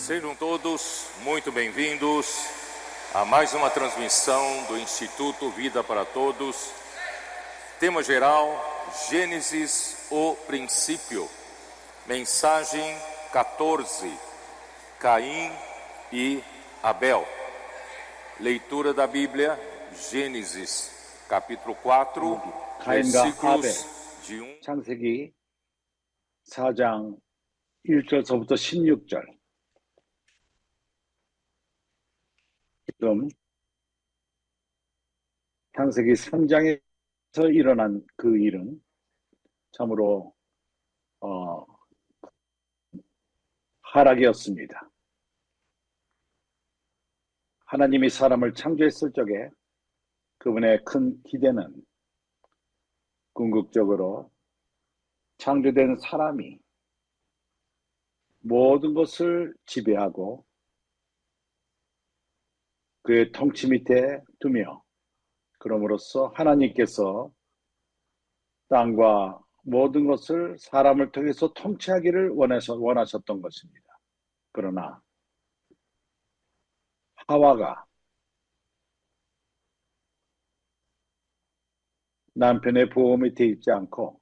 Sejam todos muito bem-vindos a mais uma transmissão do Instituto Vida para Todos. Tema geral, Gênesis, o princípio. Mensagem 14, Caim e Abel. Leitura da Bíblia, Gênesis, capítulo 4, versículos de 1. 창세기 4장 1절서부터 16절. 지금 창세기 3장에서 일어난 그 일은 참으로 하락이었습니다. 하나님이 사람을 창조했을 적에 그분의 큰 기대는 궁극적으로 창조된 사람이 모든 것을 지배하고 그의 통치 밑에 두며, 그럼으로써 하나님께서 땅과 모든 것을 사람을 통해서 통치하기를 원하셨던 것입니다. 그러나 하와가 남편의 보호 밑에 있지 않고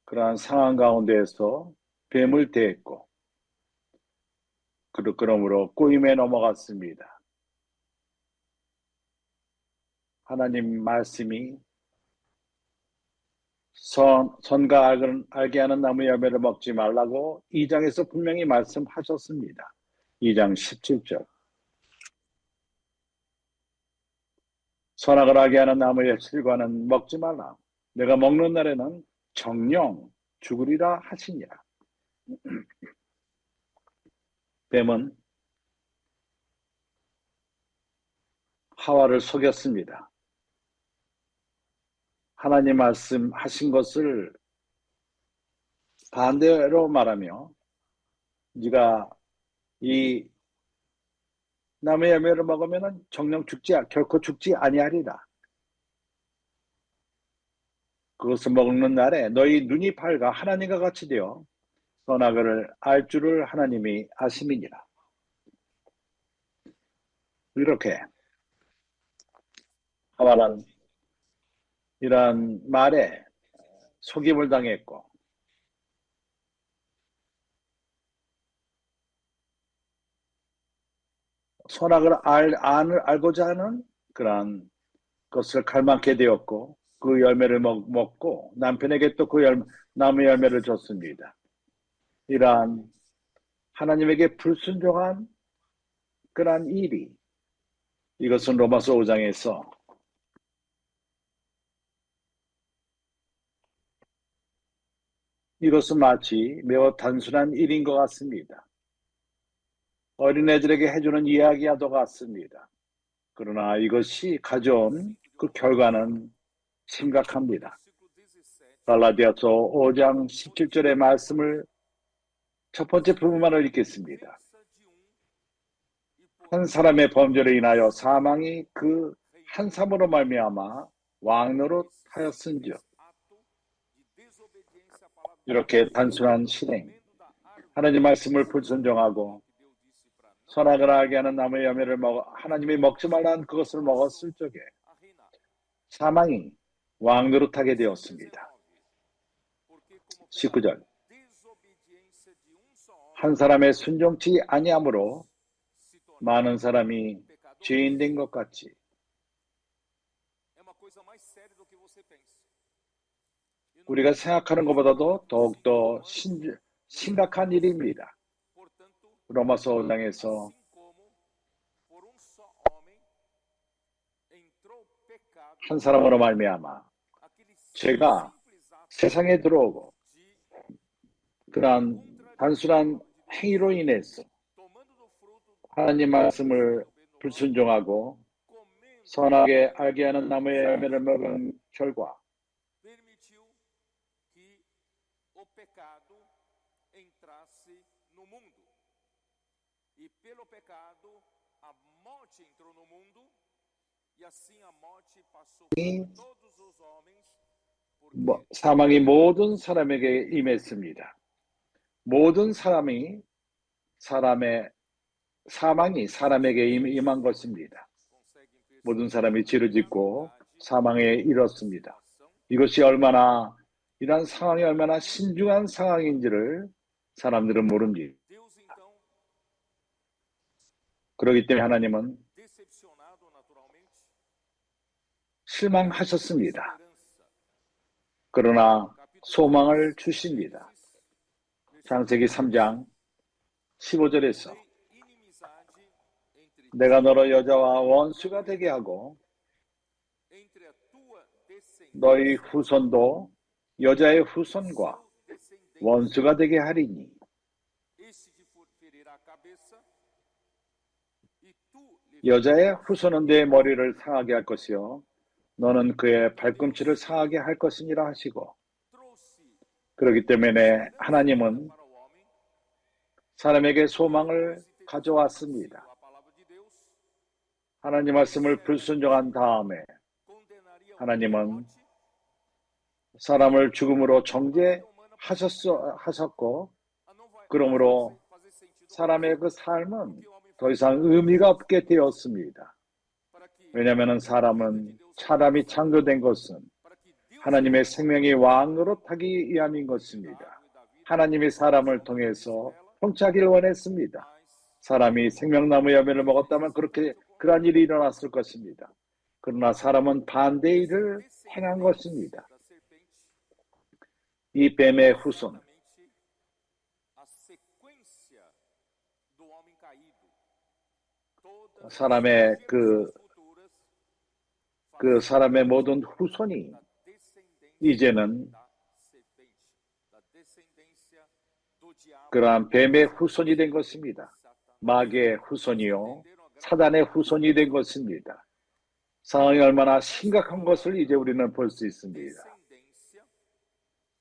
그러한 상황 가운데에서 뱀을 대했고, 그러므로 꼬임에 넘어갔습니다. 하나님 말씀이 선과 악을 알게 하는 나무 열매를 먹지 말라고 2장에서 분명히 말씀하셨습니다. 2장 17절. 선악을 알게 하는 나무의 실과는 먹지 말라. 내가 먹는 날에는 정령 죽으리라 하시니라. 뱀은 하와를 속였습니다. 하나님 말씀하신 것을 반대로 말하며, 네가 이 나무의 열매를 먹으면 정령 결코 죽지 아니하리라. 그것을 먹는 날에 너희 눈이 밝아 하나님과 같이 되어 선악을 알 줄을 하나님이 아심이니라. 이렇게 하와는 이러한 말에 속임을 당했고, 선악을 알고자 하는 그러한 것을 갈망게 되었고, 그 열매를 먹고 남편에게 또 그 나무 열매를 줬습니다. 이러한 하나님에게 불순종한 그러한 일이, 이것은 로마서 5장에서 이것은 마치 매우 단순한 일인 것 같습니다. 어린애들에게 해주는 이야기와도 같습니다. 그러나 이것이 가져온 그 결과는 심각합니다. 갈라디아서 5장 17절의 말씀을 첫 번째 부분만을 읽겠습니다. 한 사람의 범죄로 인하여 사망이 그 한 사람으로 말미암아 왕노릇하였은즉. 이렇게 단순한 실행, 하나님 말씀을 불순종하고 선악을 알게 하는 나무의 열매를 하나님이 먹지 말라는 그것을 먹었을 적에 사망이 왕노릇하게 되었습니다. 19절. 한 사람의 순종치 아니함으로 많은 사람이 죄인 된 것 같이. 우리가 생각하는 것보다도 더욱더 심각한 일입니다. 로마서 5장에서 한 사람으로 말미암아 죄가 세상에 들어오고, 그러한 단순한 행위로 인해서 하나님 말씀을 불순종하고 선하게 알게 하는 나무의 열매를 먹은 결과 사망이 모든 사람에게 임했습니다. 모든 사람이 사망이 사람에게 임한 것입니다. 모든 사람이 죄를 짓고 사망에 이르렀습니다. 이러한 상황이 얼마나 신중한 상황인지를 사람들은 모릅니다. 그렇기 때문에 하나님은 실망하셨습니다. 그러나 소망을 주십니다. 창세기 3장 15절에서 내가 너로 여자와 원수가 되게 하고 너희 후손도 여자의 후손과 원수가 되게 하리니 여자의 후손은 내 머리를 상하게 할 것이요 너는 그의 발꿈치를 상하게 할 것이니라 하시고 그렇기 때문에 하나님은 사람에게 소망을 가져왔습니다. 하나님 말씀을 불순종한 다음에 하나님은 사람을 죽음으로 정죄하셨고 그러므로 사람의 그 삶은 더 이상 의미가 없게 되었습니다. 왜냐하면 사람이 창조된 것은 하나님의 생명이 왕으로 타기 위함인 것입니다. 하나님이 사람을 통해서 통치하기를 원했습니다. 사람이 생명나무 열매를 먹었다면 그러한 일이 일어났을 것입니다. 그러나 사람은 반대의 일을 행한 것입니다. 이 뱀의 후손, 사람의 사람의 모든 후손이 이제는 그러한 뱀의 후손이 된 것입니다. 마귀의 후손이요 사단의 후손이 된 것입니다. 상황이 얼마나 심각한 것을 이제 우리는 볼 수 있습니다.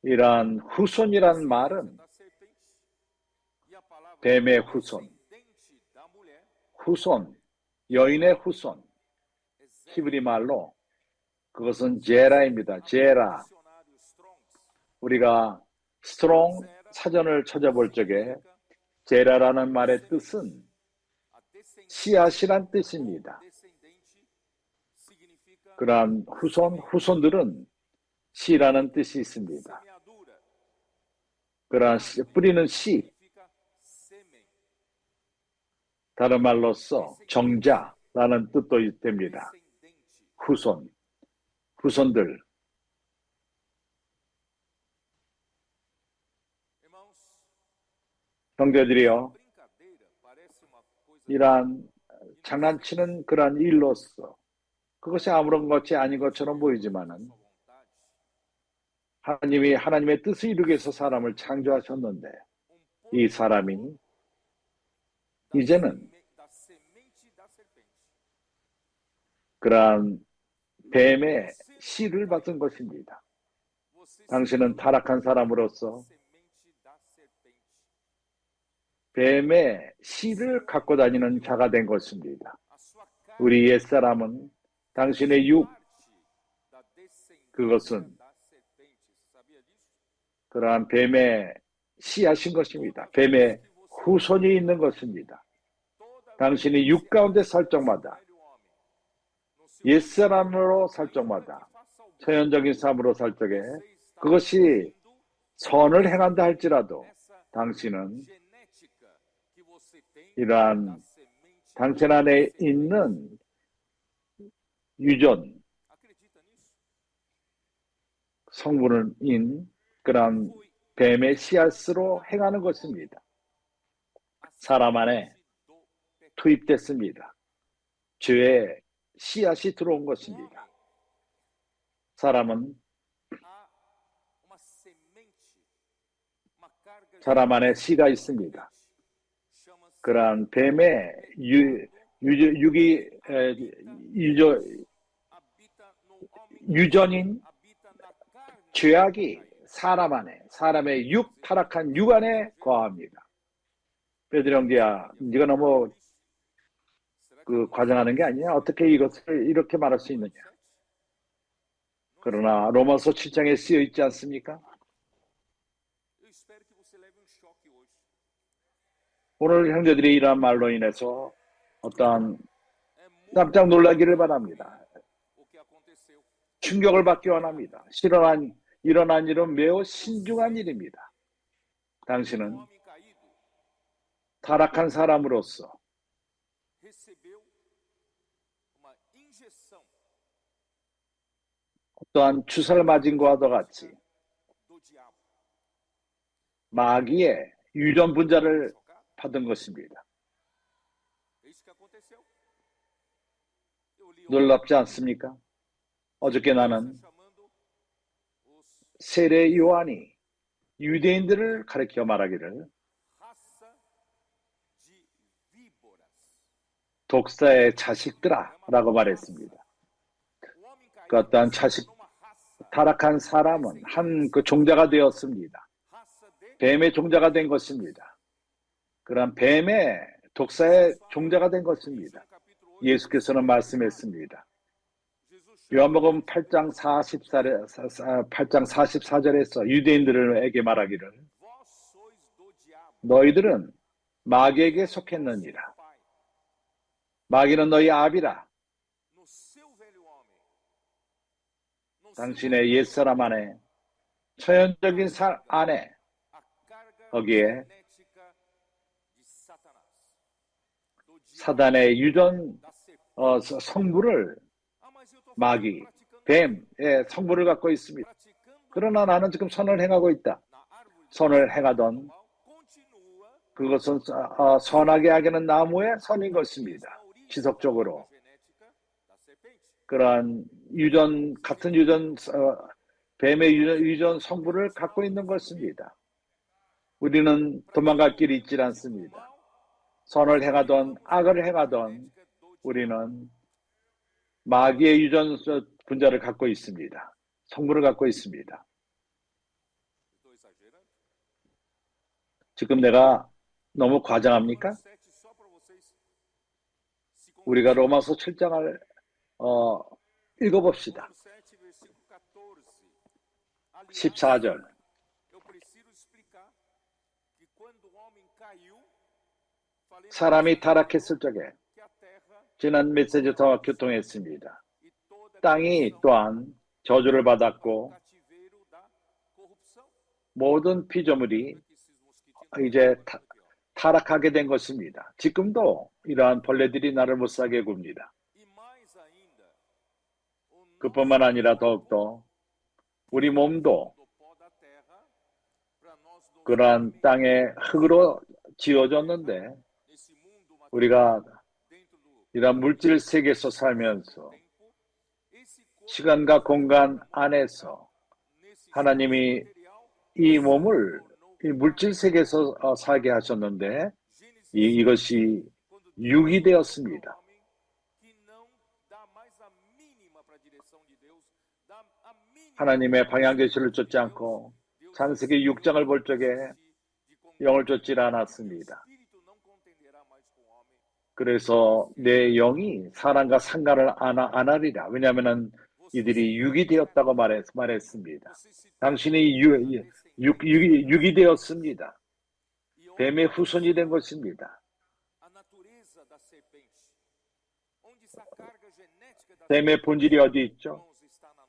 이러한 후손이란 말은 뱀의 후손, 여인의 후손, 히브리 말로 그것은 제라입니다. 제라. 우리가 스트롱 사전을 찾아볼 적에 제라라는 말의 뜻은 씨앗이란 뜻입니다. 그러한 후손들은 씨라는 뜻이 있습니다. 그러한 뿌리는 씨, 다른 말로서 정자라는 뜻도 됩니다. 후손들. 형제들이여, 이러한 장난치는 그러한 일로서 그것이 아무런 것이 아닌 것처럼 보이지만은 하나님이 하나님의 뜻을 이루기 위해서 사람을 창조하셨는데 이 사람이 이제는 그러한 뱀의 씨를 받은 것입니다. 당신은 타락한 사람으로서 뱀의 씨를 갖고 다니는 자가 된 것입니다. 우리 옛사람은 당신의 그것은 그러한 뱀의 씨앗인 것입니다. 뱀의 후손이 있는 것입니다. 당신이 육 가운데 살 적마다 옛사람으로 살 적마다 처연적인 삶으로 살 적에 그것이 선을 행한다 할지라도 당신은 이러한 당신 안에 있는 유전 성분인 그런 뱀의 씨앗으로 행하는 것입니다. 사람 안에 투입됐습니다. 죄의 씨앗이 들어온 것입니다. 사람은 사람 안에 씨가 있습니다. 그러한 뱀의 유전인 죄악이 사람 안에, 사람의 타락한 육 안에 거합니다. 베드로 형제야, 네가 너무 과장하는 게 아니야? 어떻게 이것을 이렇게 말할 수 있느냐? 그러나 로마서 7장에 쓰여 있지 않습니까? 오늘 형제들이 이러한 말로 인해서 어떠한 깜짝 놀라기를 바랍니다. 충격을 받기 원합니다. 일어난 일은 매우 신중한 일입니다. 당신은 타락한 사람으로서 또한 주사를 맞은 것과 같이 마귀의 유전 분자를 받은 것입니다. 놀랍지 않습니까? 어저께 나는 세례 요한이 유대인들을 가리켜 말하기를 독사의 자식들아 라고 말했습니다. 그 어떠한 타락한 사람은 한 그 종자가 되었습니다. 뱀의 종자가 된 것입니다. 그런 뱀의 독사의 종자가 된 것입니다. 예수께서는 말씀했습니다. 요한복음 8장 44절에서 유대인들에게 말하기를 너희들은 마귀에게 속했느니라. 마귀는 너희 아비라. 당신의 옛사람 안에 처연적인 안에 거기에 사단의 유전 성부를 마귀, 뱀의 성부를 갖고 있습니다. 그러나 나는 지금 선을 행하고 있다. 선을 행하던 그것은 선하게 하기는 나무의 선인 것입니다. 지속적으로 그러한 같은 뱀의 유전 성부를 갖고 있는 것입니다. 우리는 도망갈 길이 있지 않습니다. 선을 행하던 악을 행하던 우리는 마귀의 유전 분자를 갖고 있습니다. 성부를 갖고 있습니다. 지금 내가 너무 과장합니까? 우리가 로마서 7장을 읽어봅시다. 14절. 사람이 타락했을 적에 지난 메시지와 교통했습니다. 땅이 또한 저주를 받았고 모든 피조물이 이제 타락하게 된 것입니다. 지금도 이러한 벌레들이 나를 못살게 굽니다. 그뿐만 아니라 더욱더 우리 몸도 그러한 땅의 흙으로 지어졌는데 우리가 이런 물질 세계에서 살면서 시간과 공간 안에서 하나님이 이 몸을 이 물질 세계에서 살게 하셨는데 이것이 육이 되었습니다. 하나님의 방향제시를 쫓지 않고 창세기 6장을 볼 적에 영을 쫓지 않았습니다. 그래서 내 영이 사람과 상관을 안 하리라. 왜냐하면 이들이 육이 되었다고 말했습니다. 당신이 육이 되었습니다. 뱀의 후손이 된 것입니다. 뱀의 본질이 어디 있죠?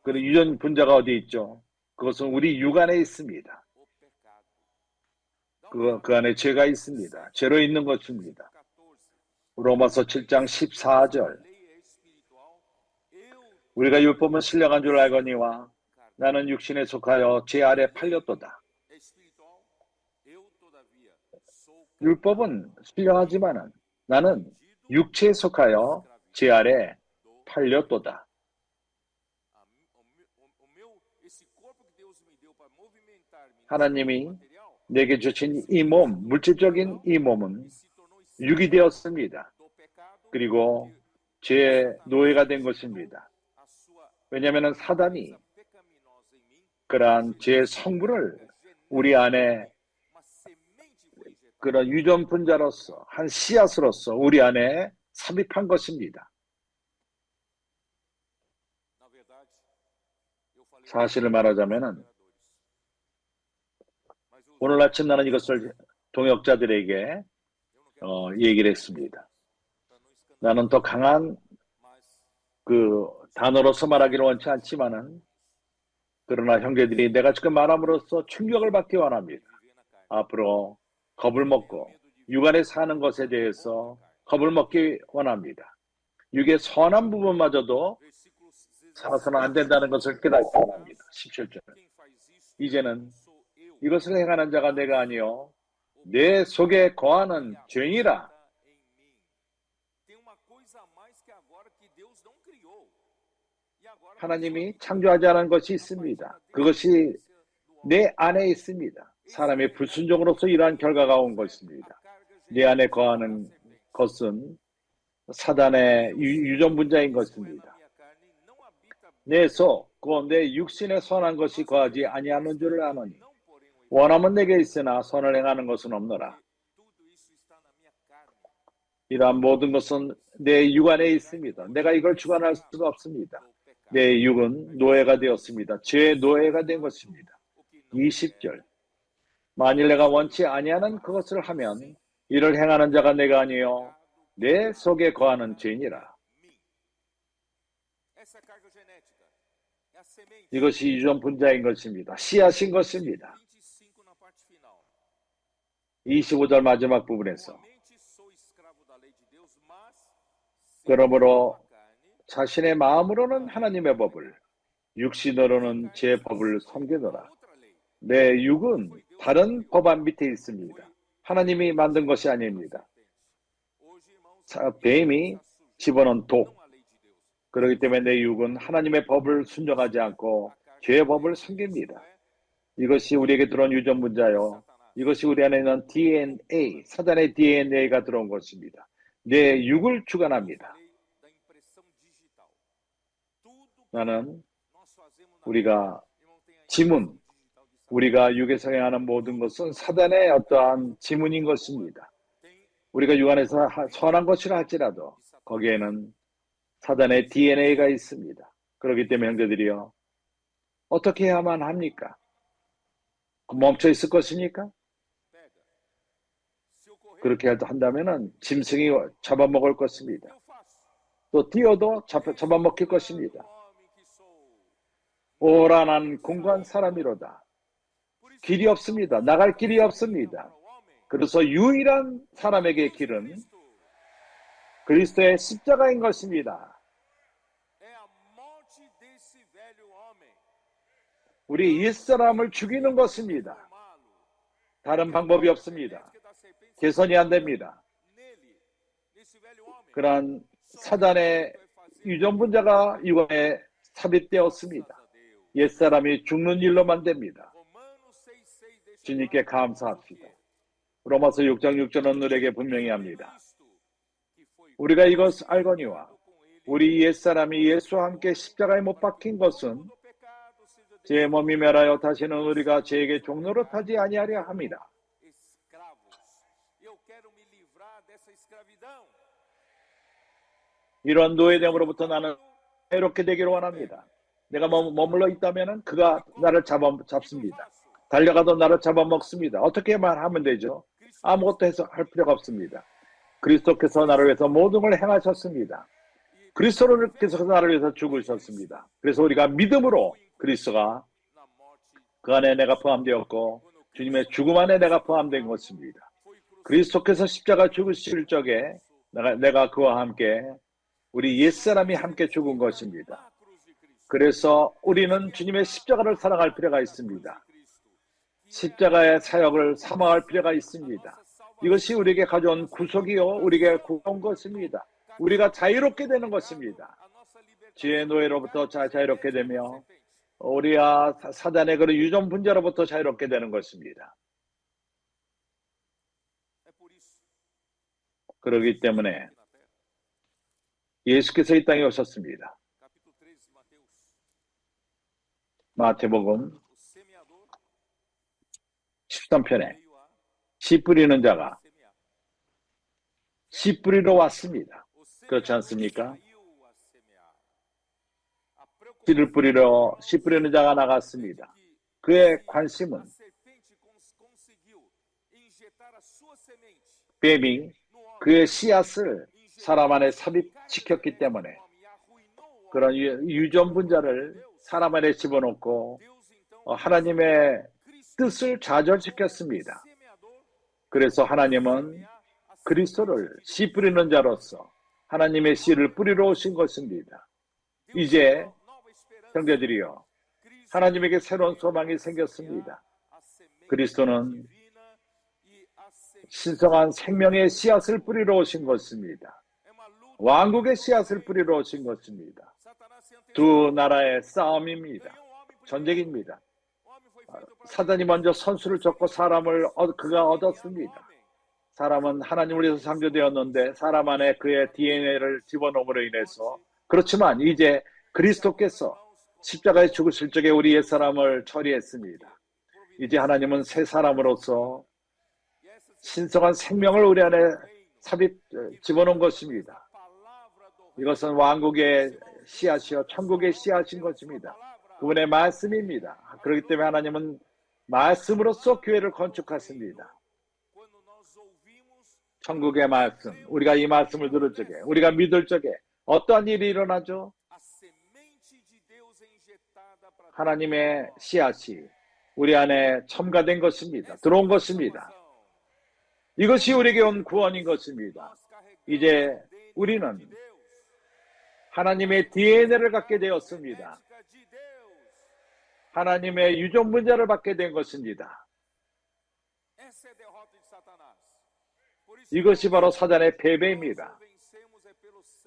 그 유전 분자가 어디 있죠? 그것은 우리 육 안에 있습니다. 그 안에 죄가 있습니다. 죄로 있는 것입니다. 로마서 7장 14절. 우리가 율법은 신령한 줄 알거니와 나는 육신에 속하여 죄 아래 팔렸도다. 율법은 신령하지만은 나는 육체에 속하여 죄 아래 팔렸도다. 하나님이 내게 주신 이 몸, 물질적인 이 몸은 육이 되었습니다. 그리고 죄의 노예가 된 것입니다. 왜냐하면 사단이 그러한 죄의 성부를 우리 안에 그런 유전 분자로서 한 씨앗으로서 우리 안에 삽입한 것입니다. 사실을 말하자면 오늘 아침 나는 이것을 동역자들에게 얘기를 했습니다. 나는 더 강한 그 단어로서 말하기를 원치 않지만은 그러나 형제들이 내가 지금 말함으로써 충격을 받기 원합니다. 앞으로 겁을 먹고 육 안에 사는 것에 대해서 겁을 먹기 원합니다. 육의 선한 부분마저도 살아서는 안 된다는 것을 깨닫기 원합니다. 17절. 이제는 이것을 행하는 자가 내가 아니요 내 속에 거하는 죄니라. 하나님이 창조하지 않은 것이 있습니다. 그것이 내 안에 있습니다. 사람의 불순종으로서 이러한 결과가 온 것입니다. 내 안에 거하는 것은 사단의 유전분자인 것입니다. 내 속, 곧 내 육신에 선한 것이 거하지 아니하는 줄을 아노니 원함은 내게 있으나 선을 행하는 것은 없노라. 이러한 모든 것은 내 육 안에 있습니다. 내가 이걸 주관할 수가 없습니다. 내 육은 노예가 되었습니다. 죄의 노예가 된 것입니다. 20절. 만일 내가 원치 아니하는 그것을 하면 이를 행하는 자가 내가 아니요 내 속에 거하는 죄니라. 이것이 유전 분자인 것입니다. 씨앗인 것입니다. 25절 마지막 부분에서 그러므로 자신의 마음으로는 하나님의 법을 육신으로는 제 법을 섬기노라. 내 육은 다른 법안 밑에 있습니다. 하나님이 만든 것이 아닙니다. 뱀이 집어넣은 독. 그렇기 때문에 내 육은 하나님의 법을 순종하지 않고 죄의 법을 섬깁니다. 이것이 우리에게 들어온 유전 문자요. 이것이 우리 안에 있는 DNA, 사단의 DNA가 들어온 것입니다. 내 육을 주관합니다. 나는 우리가 지문, 우리가 육에서 행하는 모든 것은 사단의 어떠한 지문인 것입니다. 우리가 육 안에서 선한 것이라 할지라도 거기에는 사단의 DNA가 있습니다. 그렇기 때문에 형제들이요. 어떻게 해야만 합니까? 멈춰 있을 것입니까? 그렇게 한다면 짐승이 잡아먹을 것입니다. 또 뛰어도 잡아먹힐 것입니다. 오라 난 공고한 사람이로다. 길이 없습니다. 나갈 길이 없습니다. 그래서 유일한 사람에게 길은 그리스도의 십자가인 것입니다. 우리 옛사람을 죽이는 것입니다. 다른 방법이 없습니다. 개선이 안 됩니다. 그러한 사단의 유전분자가 육안에 삽입되었습니다. 옛사람이 죽는 일로만 됩니다. 주님께 감사합시다. 로마서 6장 6절은 우리에게 분명히 합니다. 우리가 이것 알거니와 우리 옛사람이 예수와 함께 십자가에 못 박힌 것은 제 몸이 멸하여 다시는 우리가 죄에게 종노릇하지 아니하려 함이라. 이런 노예됨으로부터 나는 자유롭게 되기를 원합니다. 내가 머물러 있다면 그가 나를 잡습니다. 달려가도 나를 잡아먹습니다. 어떻게만 하면 되죠? 아무것도 할 필요가 없습니다. 그리스도께서 나를 위해서 모든 걸 행하셨습니다. 그리스도께서 나를 위해서 죽으셨습니다. 그래서 우리가 믿음으로 그리스도가 그 안에 내가 포함되었고 주님의 죽음 안에 내가 포함된 것입니다. 그리스도께서 십자가 죽으실 적에 내가 그와 함께 우리 옛사람이 함께 죽은 것입니다. 그래서 우리는 주님의 십자가를 사랑할 필요가 있습니다. 십자가의 사역을 사모할 필요가 있습니다. 이것이 우리에게 가져온 구속이요 우리에게 구원 것입니다. 우리가 자유롭게 되는 것입니다. 죄의 노예로부터 자유롭게 되며 우리와 사단의 그런 유전 분자로부터 자유롭게 되는 것입니다. 그렇기 때문에 예수께서 이 땅에 오셨습니다. 마태복음 13편에 씨 뿌리는 자가 씨 뿌리러 왔습니다. 그렇지 않습니까? 씨 뿌리는 자가 나갔습니다. 그의 관심은 뱀이 그의 씨앗을 사람 안에 삽입시켰기 때문에 그런 유전분자를 사람 안에 집어넣고 하나님의 뜻을 좌절시켰습니다. 그래서 하나님은 그리스도를 씨 뿌리는 자로서 하나님의 씨를 뿌리러 오신 것입니다. 이제 형제들이여, 하나님에게 새로운 소망이 생겼습니다. 그리스도는 신성한 생명의 씨앗을 뿌리러 오신 것입니다. 왕국의 씨앗을 뿌리러 오신 것입니다. 두 나라의 싸움입니다. 전쟁입니다. 사단이 먼저 선수를 줬고 사람을 그가 얻었습니다. 사람은 하나님을 위해서 창조되었는데 사람 안에 그의 DNA를 집어넣음으로 인해서, 그렇지만 이제 그리스도께서 십자가에 죽으실 적에 우리 옛사람을 처리했습니다. 이제 하나님은 새 사람으로서 신성한 생명을 우리 안에 집어넣은 것입니다. 이것은 왕국의 씨앗이요 천국의 씨앗인 것입니다. 그분의 말씀입니다. 그렇기 때문에 하나님은 말씀으로써 교회를 건축하십니다. 천국의 말씀, 우리가 이 말씀을 들을 적에, 우리가 믿을 적에 어떠한 일이 일어나죠? 하나님의 씨앗이 우리 안에 첨가된 것입니다. 들어온 것입니다. 이것이 우리에게 온 구원인 것입니다. 이제 우리는 하나님의 DNA를 갖게 되었습니다. 하나님의 유전분자를 받게 된 것입니다. 이것이 바로 사단의 패배입니다.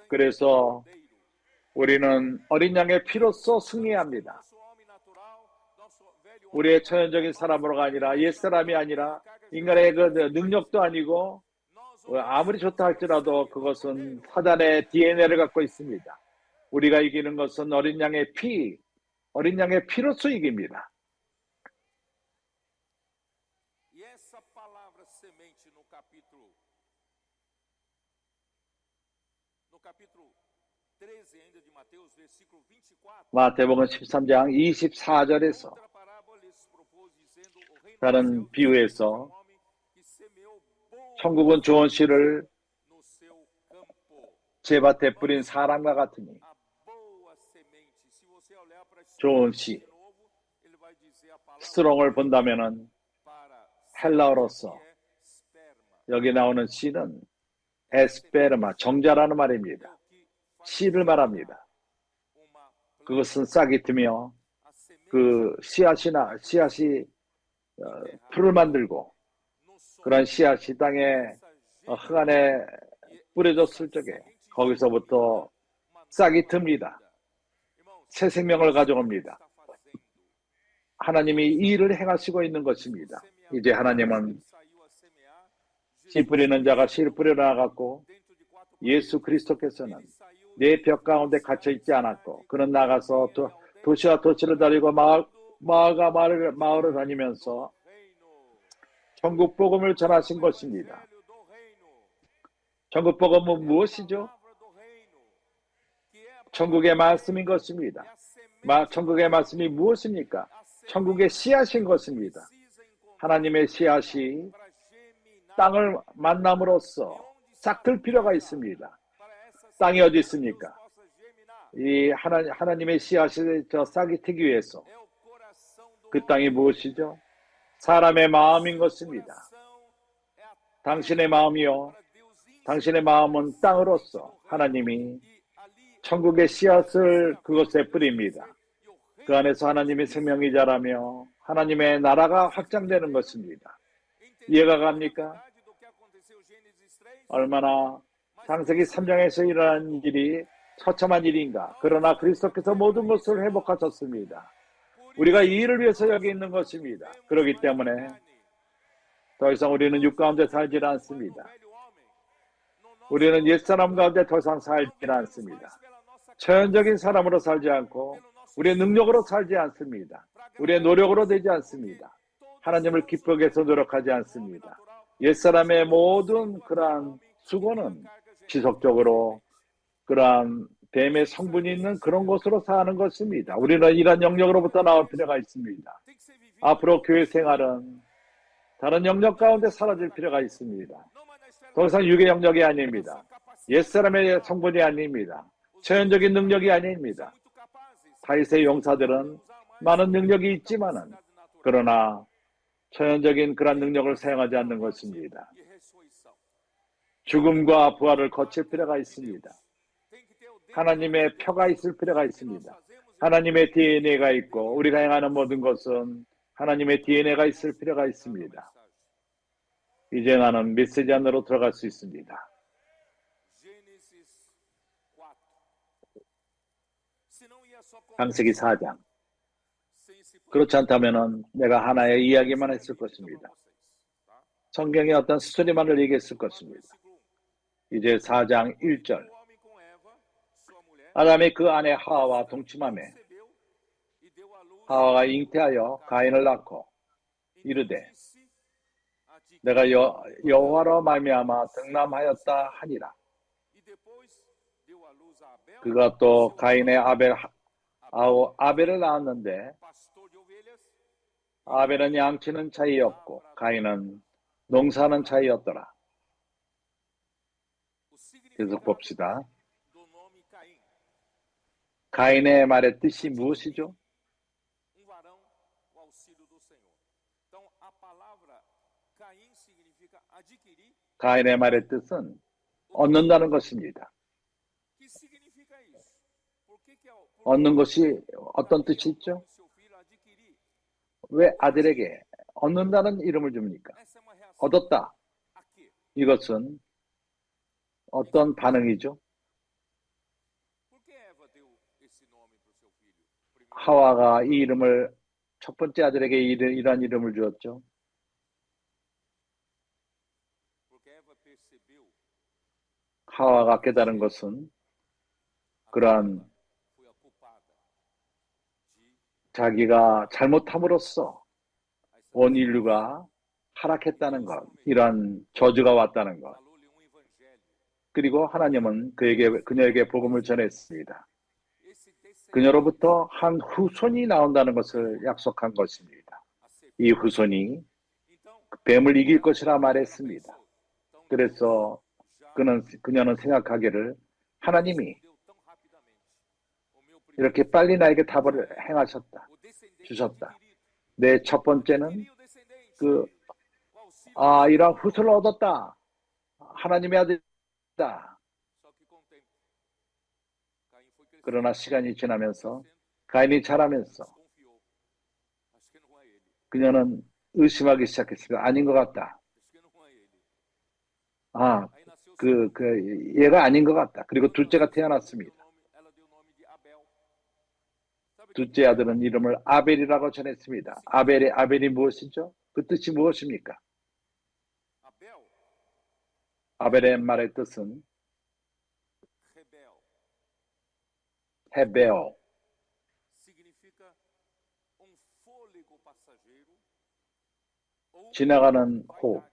그래서 우리는 어린 양의 피로써 승리합니다. 우리의 천연적인 사람으로가 아니라, 옛사람이 아니라, 인간의 그 능력도 아니고, 아무리 좋다 할지라도 그것은 사단의 DNA를 갖고 있습니다. 우리가 이기는 것은 어린 양의 피로써 이깁니다. 마태복음 13장 24절에서 다른 비유에서 천국은 좋은 씨를 제 밭에 뿌린 사람과 같으니, 좋은 씨, 스트롱을 본다면은 헬라어로서 여기 나오는 씨는 에스페르마, 정자라는 말입니다. 씨를 말합니다. 그것은 싹이 트며 그 씨앗이 풀을 만들고, 그런 씨앗이 땅에 흙 안에 뿌려졌을 적에 거기서부터 싹이 틉니다. 새 생명을 가져옵니다. 하나님이 이 일을 행하시고 있는 것입니다. 이제 하나님은 씨 뿌리는 자가 씨를 뿌려 나갔고, 예수 그리스도께서는 내 벽 가운데 갇혀 있지 않았고, 그는 나가서 도시와 도시를 다니고 마을과 마을을 다니면서 천국 복음을 전하신 것입니다. 천국 복음은 무엇이죠? 천국의 말씀인 것입니다. 천국의 말씀이 무엇입니까? 천국의 씨앗인 것입니다. 하나님의 씨앗이 땅을 만남으로써 싹틀 필요가 있습니다. 땅이 어디 있습니까? 이 하나님의 씨앗이 싹이 트기 위해서 그 땅이 무엇이죠? 사람의 마음인 것입니다. 당신의 마음이요, 당신의 마음은 땅으로서 하나님이 천국의 씨앗을 그것에 뿌립니다. 그 안에서 하나님의 생명이 자라며 하나님의 나라가 확장되는 것입니다. 이해가 갑니까? 얼마나 창세기 3장에서 일어난 일이 처참한 일인가. 그러나 그리스도께서 모든 것을 회복하셨습니다. 우리가 이 일을 위해서 여기 있는 것입니다. 그렇기 때문에 더 이상 우리는 육 가운데 살지 않습니다. 우리는 옛사람 가운데 더 이상 살지 않습니다. 천연적인 사람으로 살지 않고 우리의 능력으로 살지 않습니다. 우리의 노력으로 되지 않습니다. 하나님을 기쁘게 해서 노력하지 않습니다. 옛사람의 모든 그러한 수고는 지속적으로 그러한 뱀의 성분이 있는 그런 곳으로 사는 것입니다. 우리는 이런 영역으로부터 나올 필요가 있습니다. 앞으로 교회 생활은 다른 영역 가운데 사라질 필요가 있습니다. 더 이상 육의 영역이 아닙니다. 옛사람의 성분이 아닙니다. 체현적인 능력이 아닙니다. 다윗의 용사들은 많은 능력이 있지만은 그러나 초연적인 그런 능력을 사용하지 않는 것입니다. 죽음과 부활을 거칠 필요가 있습니다. 하나님의 표가 있을 필요가 있습니다. 하나님의 DNA가 있고 우리가 행하는 모든 것은 하나님의 DNA가 있을 필요가 있습니다. 이제 나는 메시지 안으로 들어갈 수 있습니다. 창세기 4장. 그렇지 않다면 내가 하나의 이야기만 했을 것입니다. 성경의 어떤 스토리만을 얘기했을 것입니다. 이제 4장 1절. 아담이 그 아내 하와와 동침하며 하와가 잉태하여 가인을 낳고 이르되 내가 여호와로 말미암아 등남하였다 하니라. 그가 또 가인의 아벨을 낳았는데 아벨은 양치는 차이였고 가인은 농사는 차이였더라. 계속 봅시다. 가인의 말의 뜻이 무엇이죠? 가인의 말의 뜻은 얻는다는 것입니다. 얻는 것이 어떤 뜻이 있죠? 왜 아들에게 얻는다는 이름을 줍니까? 얻었다. 이것은 어떤 반응이죠? 하와가 이 이름을 첫 번째 아들에게 이러한 이름을 주었죠. 하와가 깨달은 것은 그러한 자기가 잘못함으로써 온 인류가 하락했다는 것, 이러한 저주가 왔다는 것. 그리고 하나님은 그녀에게 복음을 전했습니다. 그녀로부터 한 후손이 나온다는 것을 약속한 것입니다. 이 후손이 뱀을 이길 것이라 말했습니다. 그래서 그녀는 생각하기를 하나님이 이렇게 빨리 나에게 답을 주셨다. 내 첫 번째는 이런 후손을 얻었다. 하나님의 아들이다. 그러나 시간이 지나면서 가인이 자라면서 그녀는 의심하기 시작했습니다. 아닌 것 같다. 얘가 아닌 것 같다. 그리고 둘째가 태어났습니다. 둘째 아들은 이름을 아벨이라고 전했습니다. 아벨이 무엇이죠? 그 뜻이 무엇입니까? 아벨의 말의 뜻은 헤베오. 지나가는 호흡,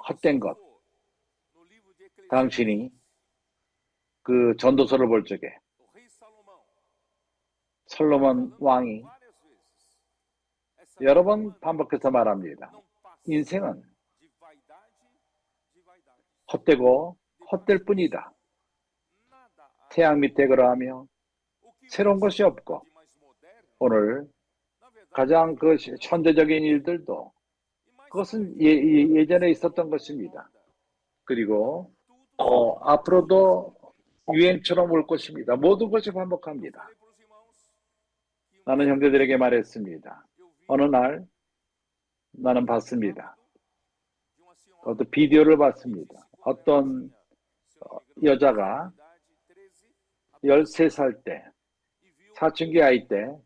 헛된 것. 당신이 그 전도서를 볼 적에 솔로몬 왕이 여러 번 반복해서 말합니다. 인생은 헛되고 헛될 뿐이다. 태양 밑에 그러하며 새로운 것이 없고 오늘 가장 그 현대적인 일들도 그것은 예전에 있었던 것입니다. 그리고 앞으로도 유행처럼 올 것입니다. 모든 것이 반복합니다. 나는 형제들에게 말했습니다. 어느 날 나는 봤습니다. 어떤 비디오를 봤습니다. 어떤 여자가 13살 때, 사춘기 아이 때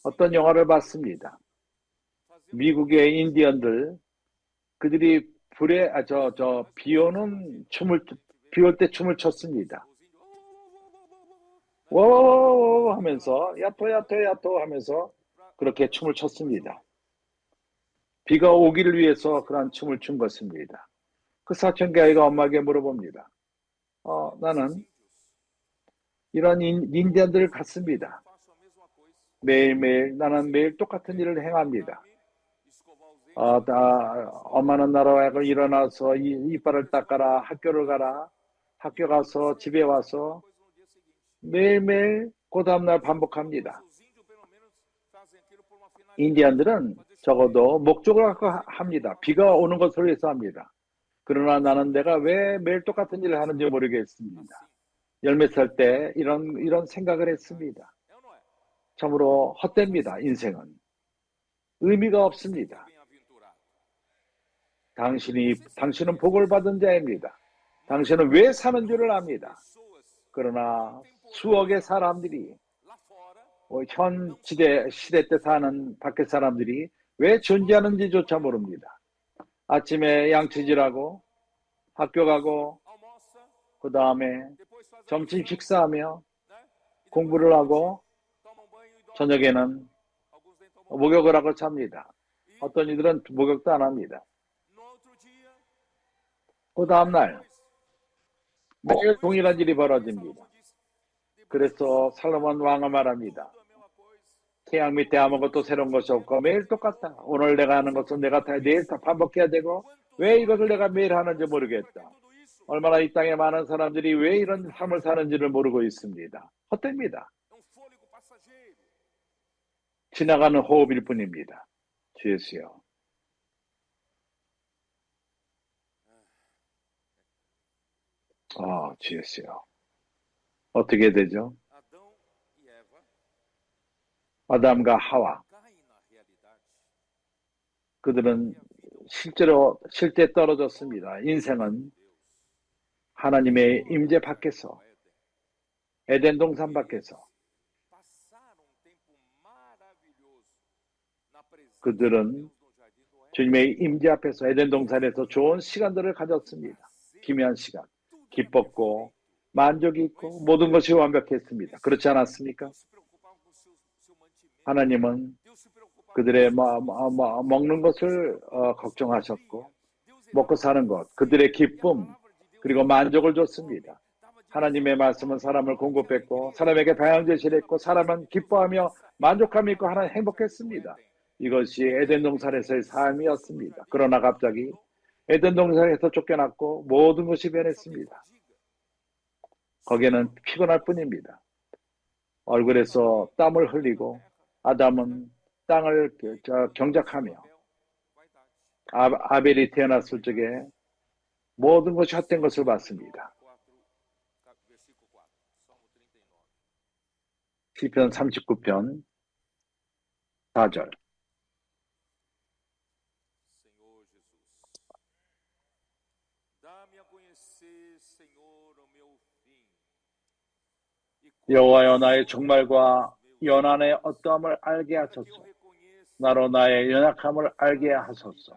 어떤 영화를 봤습니다. 미국의 인디언들, 그들이 비 올 때 춤을 췄습니다. 워 하면서 야토 하면서 그렇게 춤을 췄습니다. 비가 오기를 위해서 그런 춤을 춘 것입니다. 그 사춘기 아이가 엄마에게 물어봅니다. 나는 이런 인디언들 같습니다. 매일매일 나는 매일 똑같은 일을 행합니다. 엄마는 나로 하여금 일어나서 이빨을 닦아라, 학교를 가라, 학교 가서 집에 와서 매일매일 그 다음날 반복합니다. 인디안들은 적어도 목적을 갖고 합니다. 비가 오는 것을 위해서 합니다. 그러나 나는 내가 왜 매일 똑같은 일을 하는지 모르겠습니다. 열몇 살 때 이런 생각을 했습니다. 참으로 헛됩니다. 인생은. 의미가 없습니다. 당신은 복을 받은 자입니다. 당신은 왜 사는 줄을 압니다. 그러나 수억의 사람들이 현 시대 때 사는 밖의 사람들이 왜 존재하는지조차 모릅니다. 아침에 양치질하고 학교 가고 그 다음에 점심 식사하며 공부를 하고 저녁에는 목욕을 하고 잡니다. 어떤 이들은 목욕도 안 합니다. 그 다음날 매일 동일한 일이 벌어집니다. 그래서 살로몬 왕은 말합니다. 태양 밑에 아무것도 새로운 것이 없고 매일 똑같다. 오늘 내가 하는 것은 내가 다 내일 다 반복해야 되고 왜 이것을 내가 매일 하는지 모르겠다. 얼마나 이 땅에 많은 사람들이 왜 이런 삶을 사는지를 모르고 있습니다. 헛됩니다. 지나가는 호흡일 뿐입니다. 주 예수여. 주 예수여. 어떻게 되죠? 아담과 하와 그들은 실제 떨어졌습니다. 인생은 하나님의 임재 밖에서 에덴 동산 밖에서 그들은 주님의 임재 앞에서 에덴 동산에서 좋은 시간들을 가졌습니다. 기묘한 시간, 기뻤고 만족이 있고 모든 것이 완벽했습니다. 그렇지 않았습니까? 하나님은 그들의 먹는 것을 걱정하셨고 먹고 사는 것, 그들의 기쁨 그리고 만족을 줬습니다. 하나님의 말씀은 사람을 공급했고 사람에게 방향 제시를 했고 사람은 기뻐하며 만족함이 있고 하나님 행복했습니다. 이것이 에덴 동산에서의 삶이었습니다. 그러나 갑자기 에덴 동산에서 쫓겨났고 모든 것이 변했습니다. 거기에는 피곤할 뿐입니다. 얼굴에서 땀을 흘리고 아담은 땅을 경작하며 아벨이 태어났을 적에 모든 것이 헛된 것을 봤습니다. 시편 39편 4절 여호와여 나의 종말과 연한의 어떠함을 알게 하소서. 나로 나의 연약함을 알게 하소서.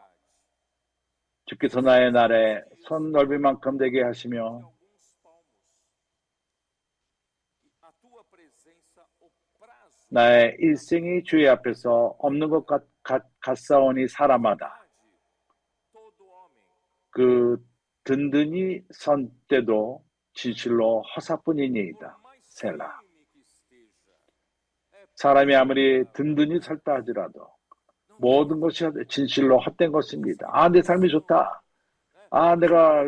주께서 나의 날에 손 넓이만큼 되게 하시며 나의 일생이 주의 앞에서 없는 것 같사오니 사람마다 그 든든히 선 때도 진실로 허사뿐이니이다. 셀라. 사람이 아무리 든든히 설다 하더라도 모든 것이 진실로 헛된 것입니다. 내 삶이 좋다. 내가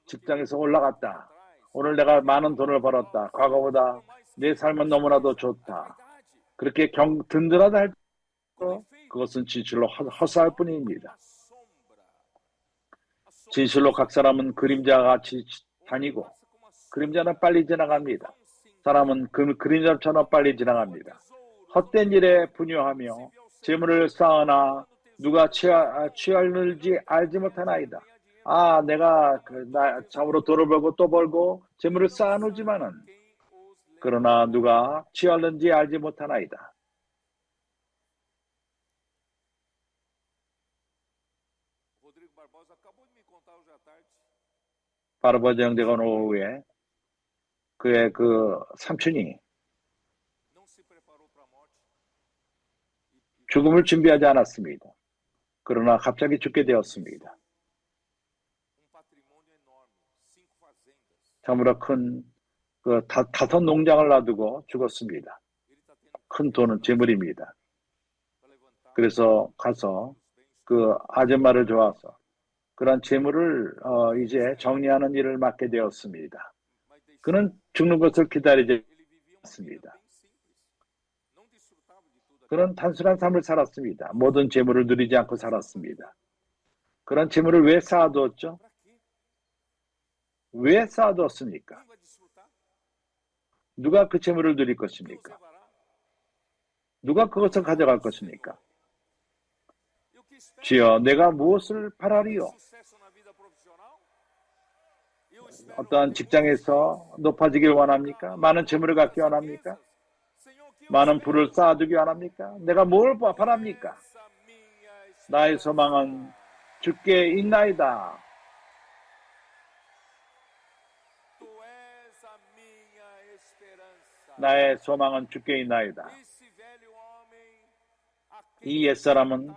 직장에서 올라갔다. 오늘 내가 많은 돈을 벌었다. 과거보다 내 삶은 너무나도 좋다. 그렇게 든든하다 할 때 그것은 진실로 허사할 뿐입니다. 진실로 각 사람은 그림자같이 다니고 그림자는 빨리 지나갑니다. 사람은 그림자처럼 빨리 지나갑니다. 헛된 일에 분유하며 재물을 쌓으나 누가 취할는지 알지 못하나이다. 내가 참으로 돈을 벌고 또 벌고 재물을 쌓아놓지만은 그러나 누가 취할는지 알지 못하나이다. 바르보자 형제가 오늘 오후에 그의 삼촌이 죽음을 준비하지 않았습니다. 그러나 갑자기 죽게 되었습니다. 참으로 큰 5 농장을 놔두고 죽었습니다. 큰 돈은 재물입니다. 그래서 가서 그 아줌마를 좋아서 그런 재물을 이제 정리하는 일을 맡게 되었습니다. 그는 죽는 것을 기다리지 않습니다. 그는 단순한 삶을 살았습니다. 모든 재물을 누리지 않고 살았습니다. 그런 재물을 왜 쌓아두었죠? 왜 쌓아두었습니까? 누가 그 재물을 누릴 것입니까? 누가 그것을 가져갈 것입니까? 주여, 내가 무엇을 바라리요? 어떠한 직장에서 높아지길 원합니까? 많은 재물을 갖기 원합니까? 많은 부를 쌓아두기 원합니까? 내가 뭘 바랍니까? 나의 소망은 주께 있나이다. 나의 소망은 주께 있나이다. 이 옛사람은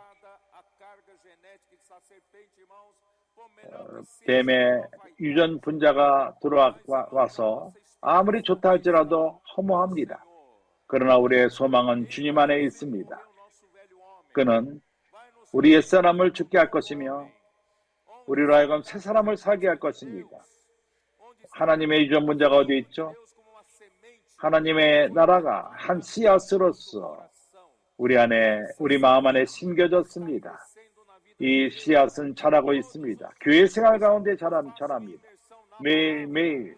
뱀의 유전 분자가 들어와서 아무리 좋다 할지라도 허무합니다. 그러나 우리의 소망은 주님 안에 있습니다. 그는 우리 옛사람을 죽게 할 것이며 우리로 하여금 새 사람을 살게 할 것입니다. 하나님의 유전 분자가 어디 있죠? 하나님의 나라가 한 씨앗으로서 우리 안에, 우리 마음 안에 심겨졌습니다. 이 씨앗은 자라고 있습니다. 교회 생활 가운데 자랍니다. 매일매일.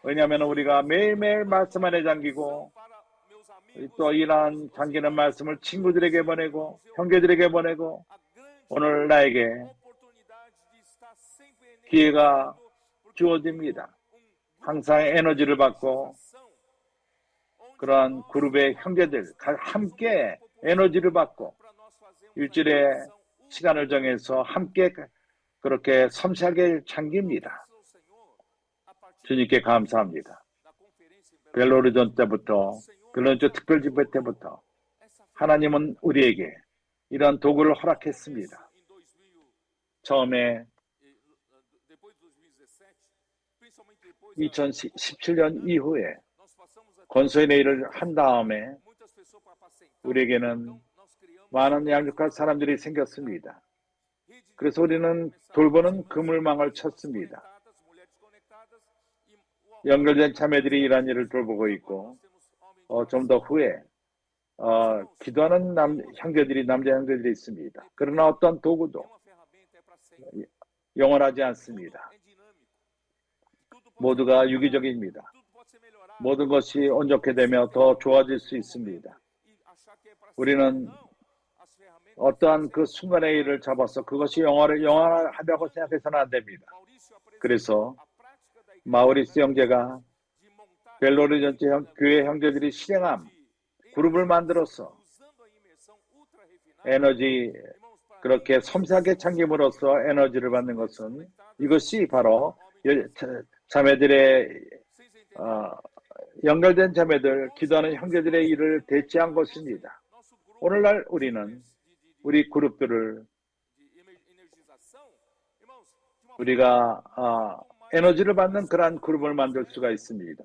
왜냐하면 우리가 매일매일 말씀 안에 잠기고 또 이러한 잠기는 말씀을 친구들에게 보내고 형제들에게 보내고 오늘 나에게 기회가 주어집니다. 항상 에너지를 받고 그러한 그룹의 형제들 함께 에너지를 받고 일주일에 시간을 정해서 함께 그렇게 섬세하게 잠깁니다. 주님께 감사합니다. 벨로리전 때부터 벨로리전 특별집회 때부터 하나님은 우리에게 이런 도구를 허락했습니다. 처음에 2017년 이후에 권소인의 일을 한 다음에 우리에게는 많은 양육할 사람들이 생겼습니다. 그래서 우리는 돌보는 그물망을 쳤습니다. 연결된 자매들이 이러한 일을 돌보고 있고 좀 더 후에 기도하는 남자 형제들이 있습니다. 그러나 어떤 도구도 영원하지 않습니다. 모두가 유기적입니다. 모든 것이 온전케 되며 더 좋아질 수 있습니다. 우리는 어떠한 그 순간의 일을 잡아서 그것이 영원하다고 생각해서는 안 됩니다. 그래서 마우리스 형제가 벨로리전체 교회 형제들이 실행한 그룹을 만들어서 에너지 그렇게 섬세하게 참김으로써 에너지를 받는 것은 이것이 바로 자매들의 연결된 자매들, 기도하는 형제들의 일을 대체한 것입니다. 오늘날 우리는 우리 그룹들을 우리가 에너지를 받는 그러한 그룹을 만들 수가 있습니다.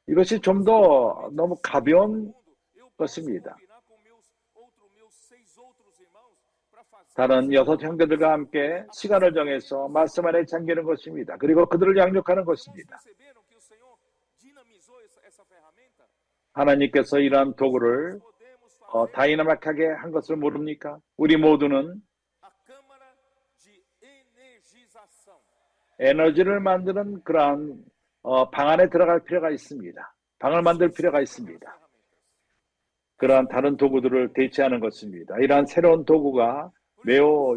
이것이 좀 더 너무 가벼운 것입니다. 다른 6 형제들과 함께 시간을 정해서 말씀 안에 잠기는 것입니다. 그리고 그들을 양육하는 것입니다. 하나님께서 이러한 도구를 다이나믹하게 한 것을 모릅니까? 우리 모두는 에너지를 만드는 그러한 방 안에 들어갈 필요가 있습니다. 방을 만들 필요가 있습니다. 그러한 다른 도구들을 대체하는 것입니다. 이러한 새로운 도구가 매우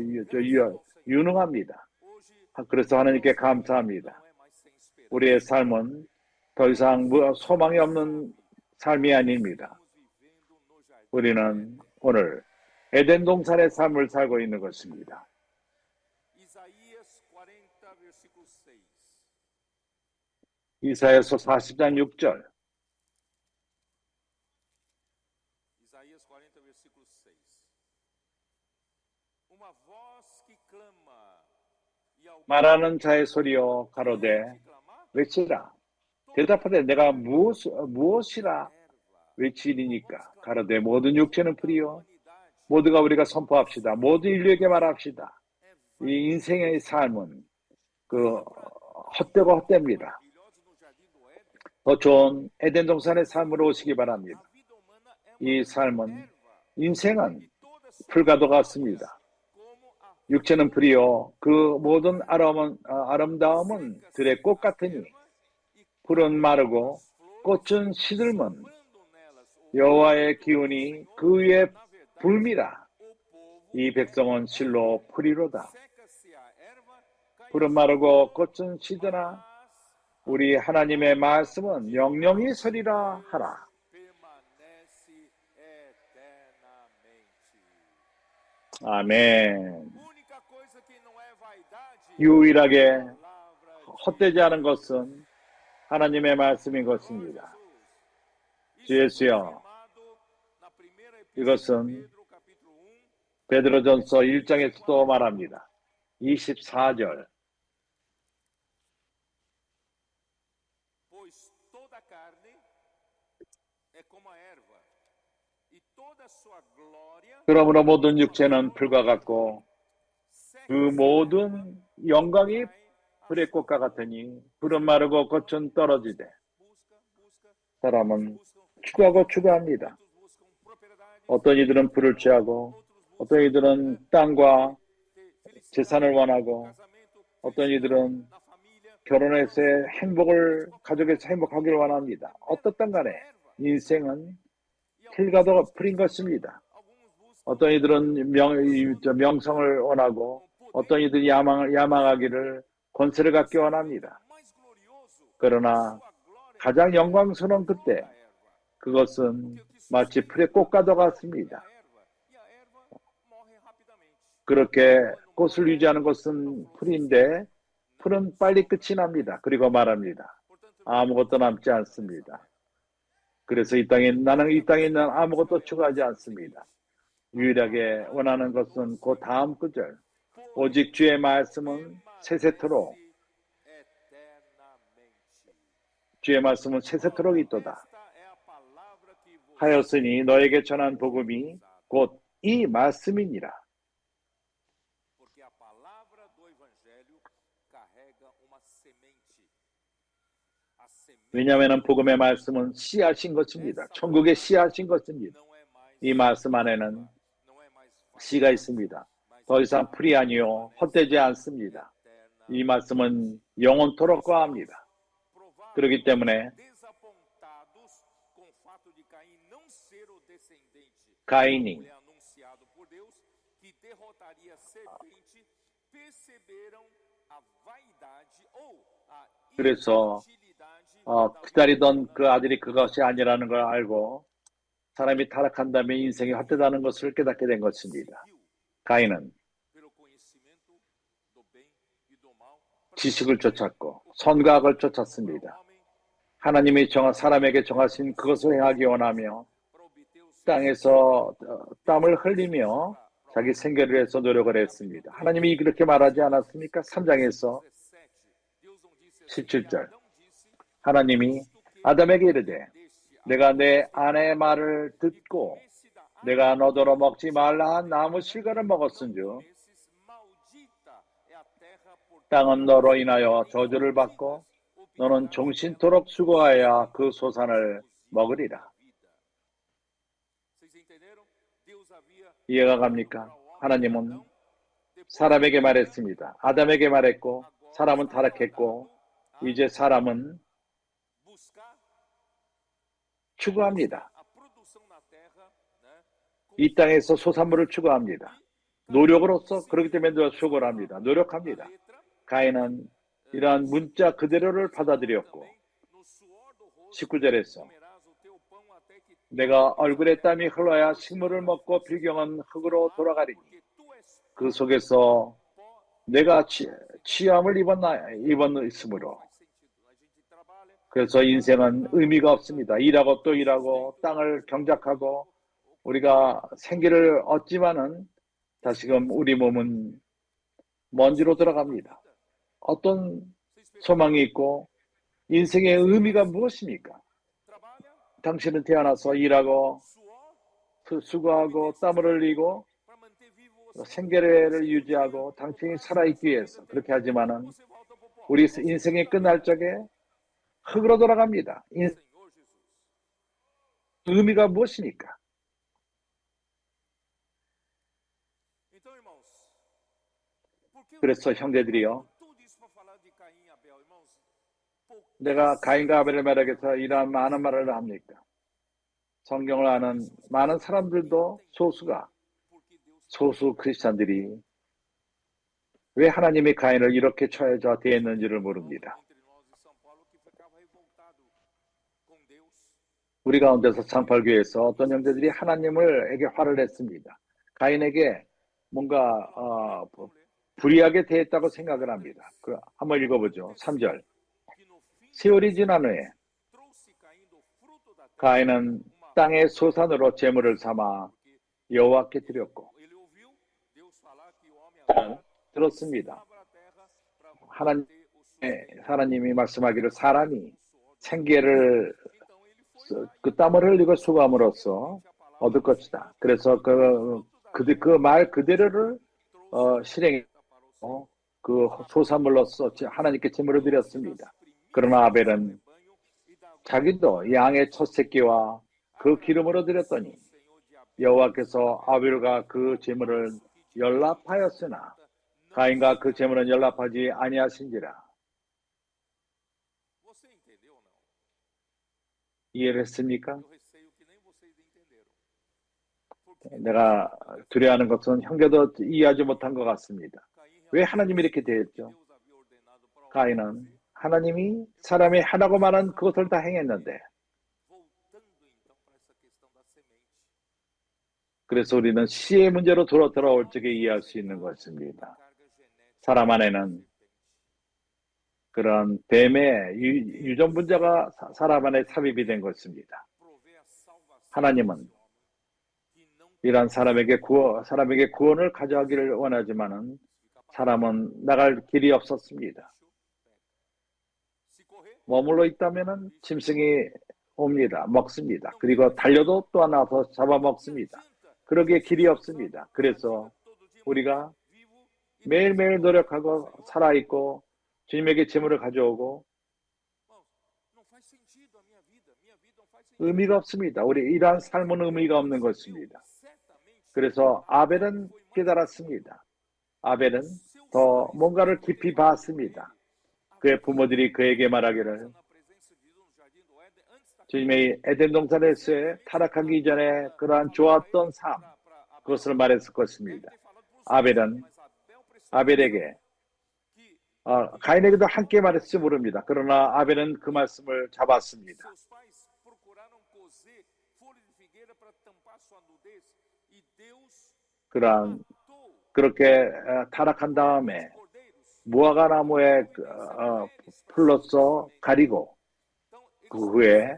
유능합니다. 그래서 하나님께 감사합니다. 우리의 삶은 더 이상 소망이 없는 삶이 아닙니다. 우리는 오늘 에덴 동산의 삶을 살고 있는 것입니다. 이사야서 40장 6절. 말하는 자의 소리여 가로되 외치라. 대답하되 내가 무엇이라 외치리니까 가로되 모든 육체는 풀이요 모두가 우리가 선포합시다. 모든 인류에게 말합시다. 이 인생의 삶은 그 헛되고 헛됩니다. 더 좋은 에덴 동산의 삶으로 오시기 바랍니다. 이 삶은 인생은 풀과도 같습니다. 육체는 풀이요 그 모든 아름다움은 들의 꽃 같으니 풀은 마르고 꽃은 시들면 여호와의 기운이 그 위에 불미라. 이 백성은 실로 풀이로다. 풀은 마르고 꽃은 시드나 우리 하나님의 말씀은 영영이 서리라 하라. 아멘. 유일하게 헛되지 않은 것은 하나님의 말씀인 것입니다. 주 예수여, 이것은 베드로전서 1장에서도 말합니다. 24절. 그러므로 모든 육체는 풀과 같고 그 모든 영광이 풀의 꽃과 같으니 풀은 마르고 꽃은 떨어지되 사람은 추구하고 추구합니다. 어떤 이들은 풀을 취하고 어떤 이들은 땅과 재산을 원하고 어떤 이들은 결혼에서의 행복을 가족에서 행복하기를 원합니다. 어떻든 간에 인생은 풀과도 풀인 것입니다. 어떤 이들은 명성을 원하고 어떤 이들이 야망하기를 권세를 갖기 원합니다. 그러나 가장 영광스러운 그때 그것은 마치 풀의 꽃과도 같습니다. 그렇게 꽃을 유지하는 것은 풀인데 풀은 빨리 끝이 납니다. 그리고 말합니다. 아무것도 남지 않습니다. 그래서 나는 이 땅에 있는 아무것도 추구하지 않습니다. 유일하게 원하는 것은 그 다음 구절. 오직 주의 말씀은 세세토록 주의 말씀은 세세토록 있도다. 하였으니 너에게 전한 복음이 곧 이 말씀이니라. 왜냐하면 복음의 말씀은 씨앗인 것입니다. 천국의 씨앗인 것입니다. 이 말씀 안에는 씨가 있습니다. 더 이상 풀이 아니요 헛되지 않습니다. 이 말씀은 영원토록 거합니다. 그렇기 때문에 가인이 그래서 기다리던 그 아들이 그것이 아니라는 걸 알고 사람이 타락한다면 인생이 헛되다는 것을 깨닫게 된 것입니다. 가인은 지식을 쫓았고 선과 악을 쫓았습니다. 하나님이 사람에게 정하신 그것을 행하기 원하며 땅에서 땀을 흘리며 자기 생계를 위해서 노력을 했습니다. 하나님이 그렇게 말하지 않았습니까? 3장에서 17절 하나님이 아담에게 이르되 내가 내 아내의 말을 듣고 내가 너더러 먹지 말라 한 나무 실과를 먹었은즉 땅은 너로 인하여 저주를 받고 너는 종신토록 수고하여야 그 소산을 먹으리라. 이해가 갑니까? 하나님은 사람에게 말했습니다. 아담에게 말했고 사람은 타락했고 이제 사람은 추구합니다. 이 땅에서 소산물을 추구합니다. 노력으로서 그렇기 때문에 수고를 합니다. 노력합니다. 가인은 이러한 문자 그대로를 받아들였고 19절에서 내가 얼굴에 땀이 흘러야 식물을 먹고 필경은 흙으로 돌아가리니 그 속에서 내가 취함을 입었으므로 그래서 인생은 의미가 없습니다. 일하고 또 일하고 땅을 경작하고 우리가 생기를 얻지만은 다시금 우리 몸은 먼지로 들어갑니다. 어떤 소망이 있고 인생의 의미가 무엇입니까? 당신은 태어나서 일하고 수고하고 땀을 흘리고 생계를 유지하고 당신이 살아있기 위해서 그렇게 하지만은 우리 인생이 끝날 적에 흙으로 돌아갑니다. 의미가 무엇입니까? 그래서 형제들이요, 내가 가인과 아벨을 매력해서 이러한 많은 말을 합니까? 성경을 아는 많은 사람들도 소수 크리스찬들이 왜 하나님이 가인을 이렇게 처해져 대했는지를 모릅니다. 우리 가운데서 상팔교회에서 어떤 형제들이 하나님에게 화를 냈습니다. 가인에게 뭔가 불이하게 대했다고 생각을 합니다. 한번 읽어보죠. 3절. 세월이 지난 후에 가인은 땅의 소산으로 제물을 삼아 여호와께 드렸고, 들었습니다. 하나님이 말씀하기를 사람이 생계를 그 땀을 흘리고 수고함으로써 얻을 것이다. 그래서 그 말 그대로를 실행했고 그 소산물로서 하나님께 제물을 드렸습니다. 그러나 아벨은 자기도 양의 첫 새끼와 그 기름으로 드렸더니 여호와께서 아벨과 그 제물을 연락하였으나 가인과 그 제물은 연락하지 아니하신지라. 이해를 했습니까? 내가 두려워하는 것은 형제도 이해하지 못한 것 같습니다. 왜 하나님이 이렇게 대했죠? 가인은 하나님이 사람이 하라고 말한 그것을 다 행했는데, 그래서 우리는 씨의 문제로 돌아올 적에 이해할 수 있는 것입니다. 사람 안에는 그런 뱀의 유전분자가 사람 안에 삽입이 된 것입니다. 하나님은 이런 사람에게 구원을 가져가기를 원하지만은 사람은 나갈 길이 없었습니다. 머물러 있다면은 짐승이 옵니다. 먹습니다. 그리고 달려도 또 나서 잡아먹습니다. 그러기에 길이 없습니다. 그래서 우리가 매일매일 노력하고 살아있고 주님에게 제물을 가져오고 의미가 없습니다. 우리 이러한 삶은 의미가 없는 것입니다. 그래서 아벨은 깨달았습니다. 아벨은 더 뭔가를 깊이 봤습니다. 그의 부모들이 그에게 말하기를 주님의 에덴 동산에서의 타락하기 전에 그러한 좋았던 삶, 그것을 말했을 것입니다. 아벨에게 가인에게도 함께 말했을지 모릅니다. 그러나 아벨은 그 말씀을 잡았습니다. 그렇게 타락한 다음에 무화과 나무에 풀로써 가리고 그 후에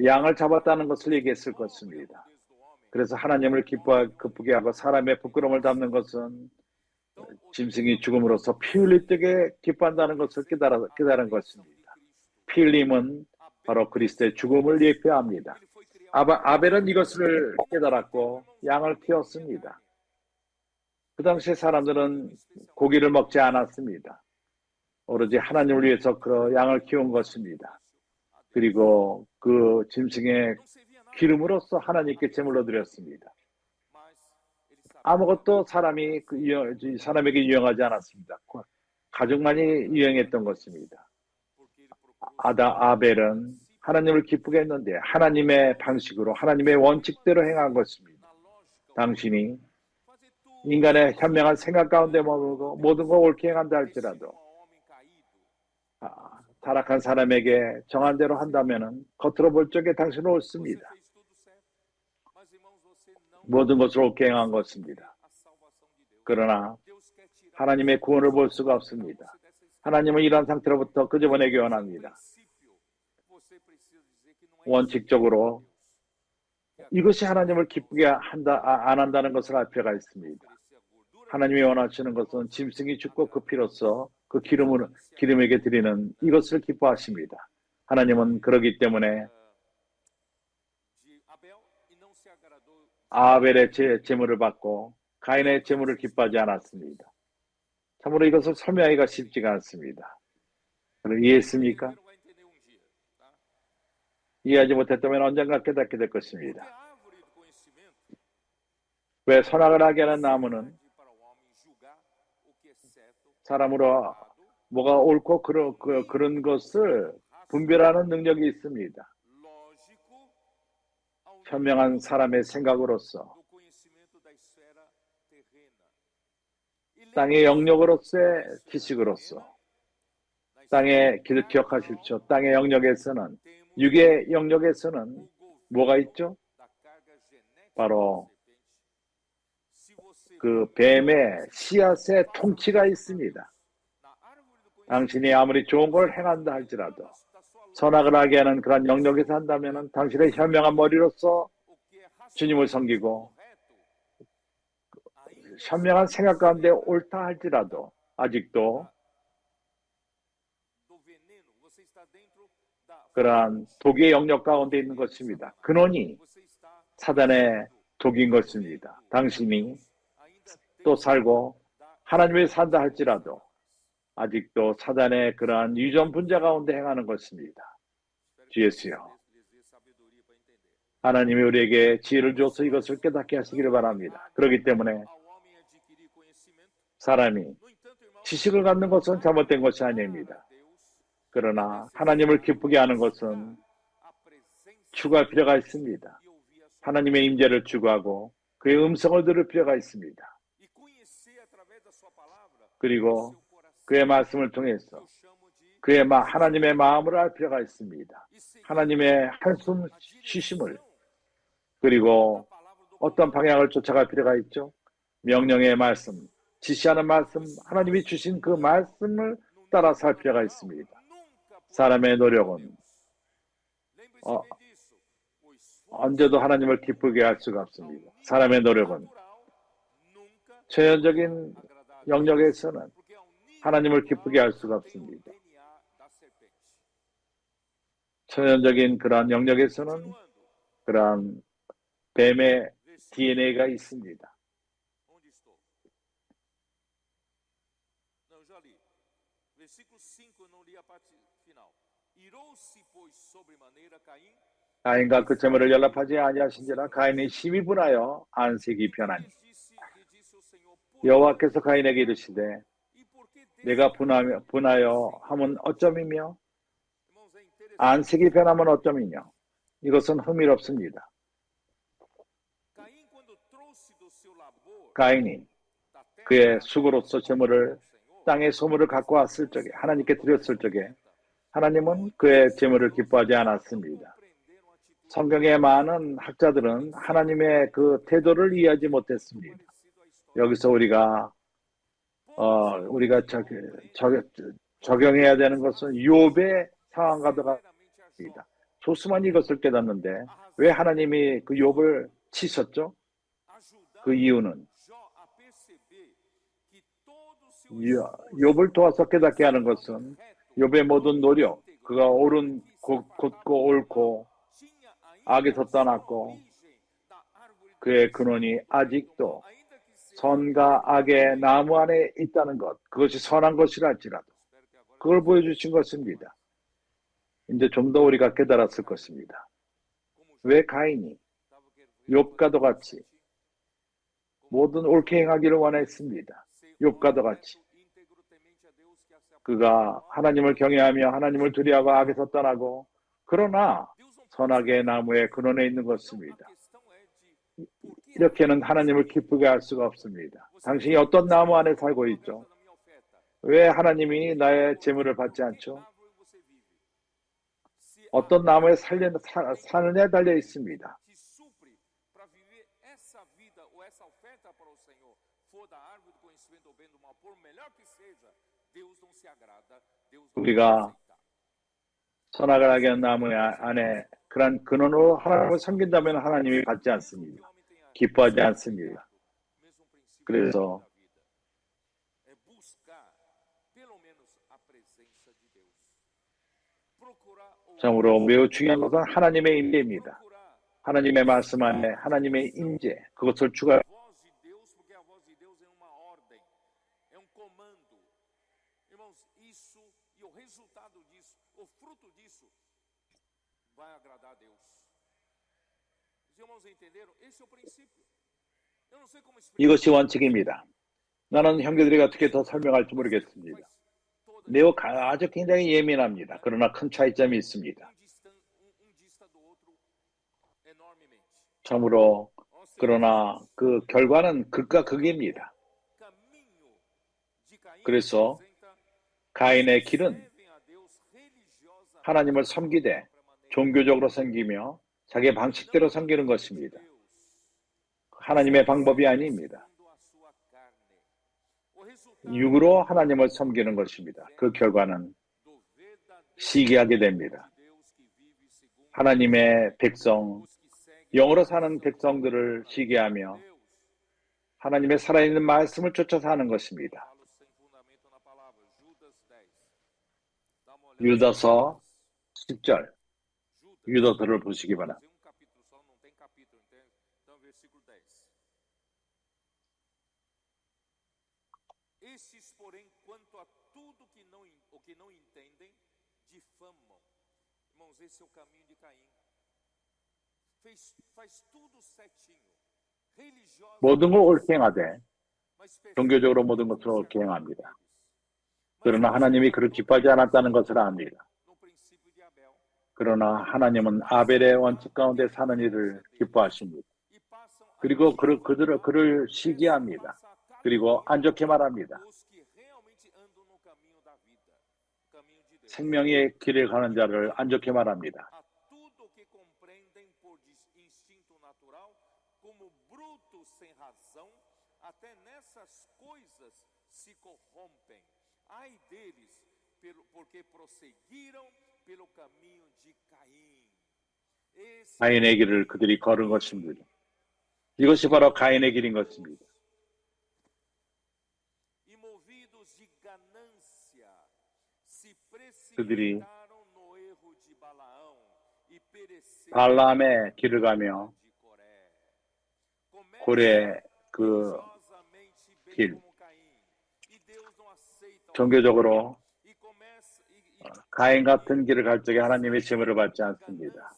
양을 잡았다는 것을 얘기했을 것입니다. 그래서 하나님을 기쁘게 하고 사람의 부끄러움을 담는 것은 짐승이 죽음으로써 피 흘릴 때에 기뻐한다는 것을 깨달은 것입니다. 피 흘림은 바로 그리스도의 죽음을 예표합니다. 아벨은 이것을 깨달았고 양을 키웠습니다. 그 당시에 사람들은 고기를 먹지 않았습니다. 오로지 하나님을 위해서 그 양을 키운 것입니다. 그리고 그 짐승의 기름으로써 하나님께 제물로 드렸습니다. 아무것도 사람에게 유용하지 않았습니다. 가족만이 유용했던 것입니다. 아벨은 하나님을 기쁘게 했는데 하나님의 방식으로 하나님의 원칙대로 행한 것입니다. 당신이 인간의 현명한 생각 가운데 머물고 모든 걸 옳게 행한다 할지라도 타락한 사람에게 정한 대로 한다면 겉으로 볼 적에 당신은 옳습니다. 모든 것을 옳게 행한 것입니다. 그러나 하나님의 구원을 볼 수가 없습니다. 하나님은 이러한 상태로부터 끄집어내기 원합니다. 원칙적으로 이것이 하나님을 기쁘게 안 한다는 것을 알 필요가 있습니다. 하나님이 원하시는 것은 짐승이 죽고 그 피로써 그 기름에게 드리는 이것을 기뻐하십니다. 하나님은 그러기 때문에 아벨의 제물을 받고 가인의 제물을 기뻐하지 않았습니다. 참으로 이것을 설명하기가 쉽지가 않습니다. 이해했습니까? 이해하지 못했다면 언젠가 깨닫게 될 것입니다. 왜 선악을 하게 하는 나무는 사람으로 뭐가 옳고 그런 것을 분별하는 능력이 있습니다. 현명한 사람의 생각으로서 땅의 영역으로서의 지식으로서 땅의 기억하십시오. 땅의 영역에서는 육의 영역에서는 뭐가 있죠? 바로 그 뱀의 씨앗의 통치가 있습니다. 당신이 아무리 좋은 걸 행한다 할지라도 선악을 하게 하는 그런 영역에서 한다면 당신의 현명한 머리로서 주님을 섬기고 현명한 생각 가운데 옳다 할지라도 아직도 그러한 독의 영역 가운데 있는 것입니다. 근원이 사단의 독인 것입니다. 당신이 또 살고 하나님을 산다 할지라도 아직도 사단의 그러한 유전 분자 가운데 행하는 것입니다. 주 예수여, 하나님이 우리에게 지혜를 줘서 이것을 깨닫게 하시기를 바랍니다. 그렇기 때문에 사람이 지식을 갖는 것은 잘못된 것이 아닙니다. 그러나 하나님을 기쁘게 하는 것은 추구할 필요가 있습니다. 하나님의 임재를 추구하고 그의 음성을 들을 필요가 있습니다. 그리고 그의 말씀을 통해서 하나님의 마음을 알 필요가 있습니다. 하나님의 한숨 쉬심을, 그리고 어떤 방향을 쫓아갈 필요가 있죠. 명령의 말씀, 지시하는 말씀, 하나님이 주신 그 말씀을 따라 살 필요가 있습니다. 사람의 노력은 언제도 하나님을 기쁘게 할 수가 없습니다. 사람의 노력은 천연적인 영역에서는 하나님을 기쁘게 할 수가 없습니다. 천연적인 그러한 영역에서는 그러한 뱀의 DNA가 있습니다. 가인과 그 제물을 연락하지 아니하신지라 가인이 심히 분하여 안색이 변하니 여호와께서 가인에게 이르시되 내가 분하여 함은 어쩌이며 안색이 변하면 어쩌이냐. 이것은 흥미롭습니다. 가인이 그의 수고로서 제물을 땅의 소물을 갖고 왔을 적에 하나님께 드렸을 적에 하나님은 그의 제물을 기뻐하지 않았습니다. 성경의 많은 학자들은 하나님의 그 태도를 이해하지 못했습니다. 여기서 우리가 적용해야 되는 것은 욥의 상황과도 같습니다. 조수만 이것을 깨닫는데 왜 하나님이 그 욥을 치셨죠? 그 이유는 욥을 도와서 깨닫게 하는 것은 욥의 모든 노력, 그가 곧고 옳고 악에서 떠났고 그의 근원이 아직도 선과 악의 나무 안에 있다는 것, 그것이 선한 것이라 할지라도 그걸 보여주신 것입니다. 이제 좀 더 우리가 깨달았을 것입니다. 왜 가인이 욥과도 같이 모든 옳게 행하기를 원했습니다. 욥과도 같이 그가 하나님을 경외하며 하나님을 두려워하고 악에서 떠나고 그러나 선악의 나무의 근원에 있는 것입니다. 이렇게는 하나님을 기쁘게 할 수가 없습니다. 당신이 어떤 나무 안에 살고 있죠? 왜 하나님이 나의 재물을 받지 않죠? 어떤 나무에 사느냐에 달려 있습니다. 우리가 선악을 하게 한 나무 안에 그런 근원으로 하나님을 섬긴다면 하나님이 받지 않습니다. 기뻐하지 않습니다. 그래서 참으로 매우 중요한 것은 하나님의 임재입니다. 하나님의 말씀 안에 하나님의 임재, 그것을 추가. a voz de Deus, porque a voz de Deus é uma ordem, é um comando. Irmãos, isso e o resultado disso, o fruto disso, vai agradar a Deus. Os irmãos entenderam? Esse é o princípio. Eu não sei como explicar, 이것이 원칙입니다. 나는 형제들에게 어떻게 더 설명할지 모르겠습니다. mas todas 매우 아주 굉장히 예민합니다. 그러나 큰 차이점이 있습니다. um dista do outro enormemente. 참으로 Ou seja, 그러나 그 결과는 극과 극입니다. caminho de Caim 그래서 representa 가인의 길은 servem a Deus religiosamente 하나님을 섬기되 종교적으로 섬기며 자기 방식대로 섬기는 것입니다. 하나님의 방법이 아닙니다. 육으로 하나님을 섬기는 것입니다. 그 결과는 시기하게 됩니다. 하나님의 백성, 영으로 사는 백성들을 시기하며 하나님의 살아있는 말씀을 쫓아 사는 것입니다. 유다서 10절, 유다서를 보시기 바랍니다. Estes, porém, quanto a tudo o que não entendem, difamam. Irmãos, esse é o caminho de Caim. Faz tudo certinho. 모든 걸 옳게 행하되 종교적으로 모든 것을 옳게 행합니다. 그러나 하나님이 그를 기뻐하지 않았다는 것을 압니다. 그러나 하나님은 아벨의 원칙 가운데 사는 일을 기뻐하십니다. 그리고 그를 시기합니다. 그리고 안 좋게 말합니다. 생명의 길을 가는 자를 안 좋게 말합니다. 가인의 길을 그들이 걸은 것입니다. 이것이 바로 가인의 길인 것입니다. 그들이 발람의 길을 가며 고레의 그 길, 종교적으로 가인 같은 길을 갈 적에 하나님의 징후를 받지 않습니다.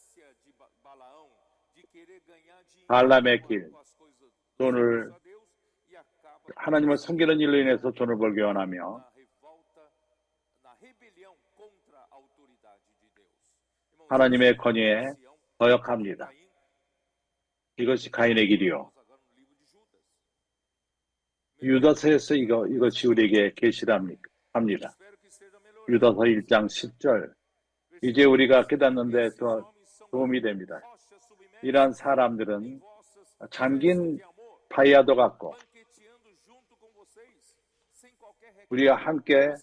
발람의 길, 돈을 하나님을 섬기는 일로 인해서 돈을 벌기 원하며 하나님의 권위에 거역합니다. 이것이 가인의 길이요. 유다서에서 이것이 우리에게 계시합니다. 유다서 1장 10절. 이제 우리가 깨닫는데 더 도움이 됩니다. 이러한 사람들은 잠긴 파이아도 같고 우리가 함께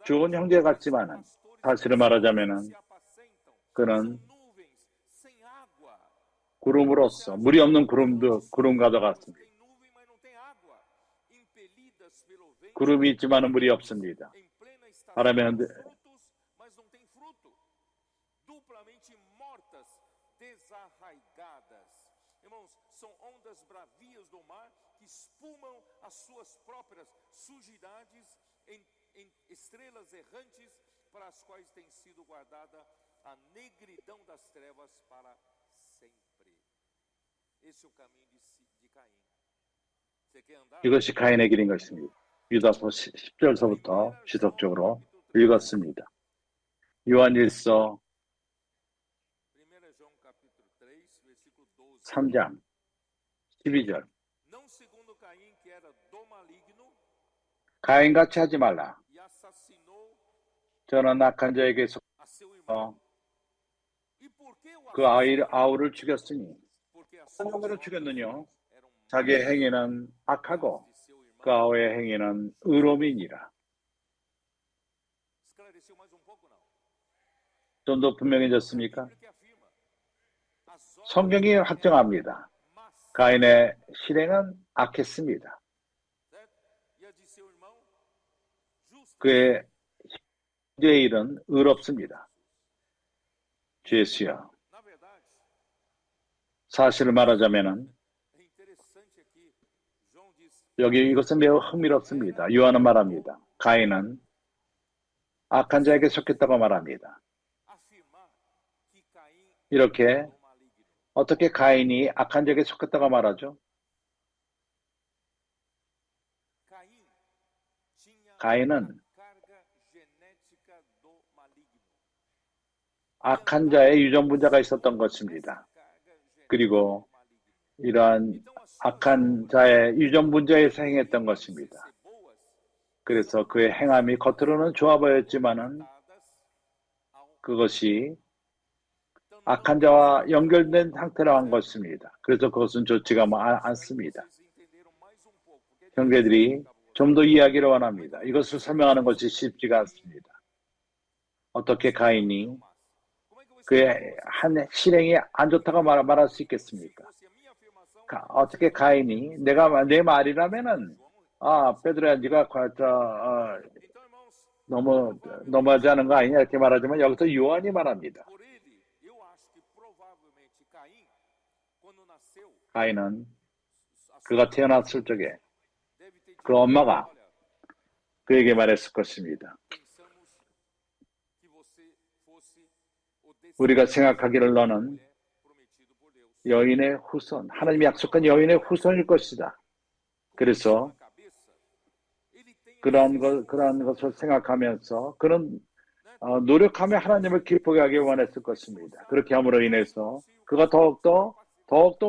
좋은 형제 같지만은 사실을 말하자면은 그는 구름으로서 물이 없는 구름과도 같습니다. 구름이 있지만은 물이 없습니다. 바람에 São ondas bravias do mar que espumam as suas próprias sujidades em estrelas errantes para as quais tem sido guardada a negridão das trevas para sempre. Esse é o caminho de Caim. Você quer andar? 이것이 가인의 길인 것입니다. 유다서 10절서부터 지속적으로 읽었습니다. 요한일서 3장 12절. 가인같이 하지 말라. 저는 악한 자에게 속어 그 아우를 죽였으니 어떤 놈으로 죽였느냐? 자기의 행위는 악하고 그 아우의 행위는 의로움이니라. 좀 더 분명해졌습니까? 성경이 확정합니다. 가인의 실행은 악했습니다. 그의 일은 의롭습니다. 주 예수여, Na verdade, 사실을 말하자면은 é interessante aqui, João diz, 여기 이것은 매우 흥미롭습니다. 요한은 말합니다. 가인은 악한 자에게 속했다고 말합니다. afirmar que Caim 이렇게 era do maligno. 어떻게 가인이 악한 자에게 속했다고 말하죠? Caim tinha 가인은 a carga genética do maligno. 악한 자의 유전분자가 있었던 것입니다. Essa carga genética 그리고 do maligno. 이러한 Então as suas 악한 obras 자의 유전분자에서 행했던 parecem 것입니다. ser boas, 그래서 그의 행함이 겉으로는 좋아 보였지만은 dadas ao 그것이 Então, 악한 não 자와 é 연결된 상태로 한 것입니다. 그래서 그것은 좋지가 않습니다. vocês entenderam mais um pouco, porque é difícil 형제들이 explicar para vocês. 좀 더 이해하기를 원합니다. 이것을 설명하는 것이 쉽지가 않습니다. 어떻게 가인이 Como é que eu vou explicar 그의 para vocês? 한 실행이 안 좋다고 말할 수 있겠습니까? Se fosse a minha afirmação, 어떻게 가인이 내 말이라면은 베드로야 네가 então, irmãos, 너무하지 않은 거 아니냐 이렇게 말하지만 여기서 요한이 말합니다. por ele, eu acho que provavelmente Caim, quando nasceu, 가인은 a 그가 sua 태어났을 적에 deve ter 그 dito, 엄마가 olha, 그에게 말했을 것입니다. pensamos que você fosse o 우리가 descendente 생각하기를 da 너는 mulher prometido por Deus. 여인의 후손, 하나님이 약속한 여인의 후손일 것이다. 그래서 Na cabeça, ele tem 그러한 것을 생각하면서 그는 노력하며 하나님을 기쁘게 하기 원했을 것입니다. 그렇게 함으로 인해서 그가 더욱더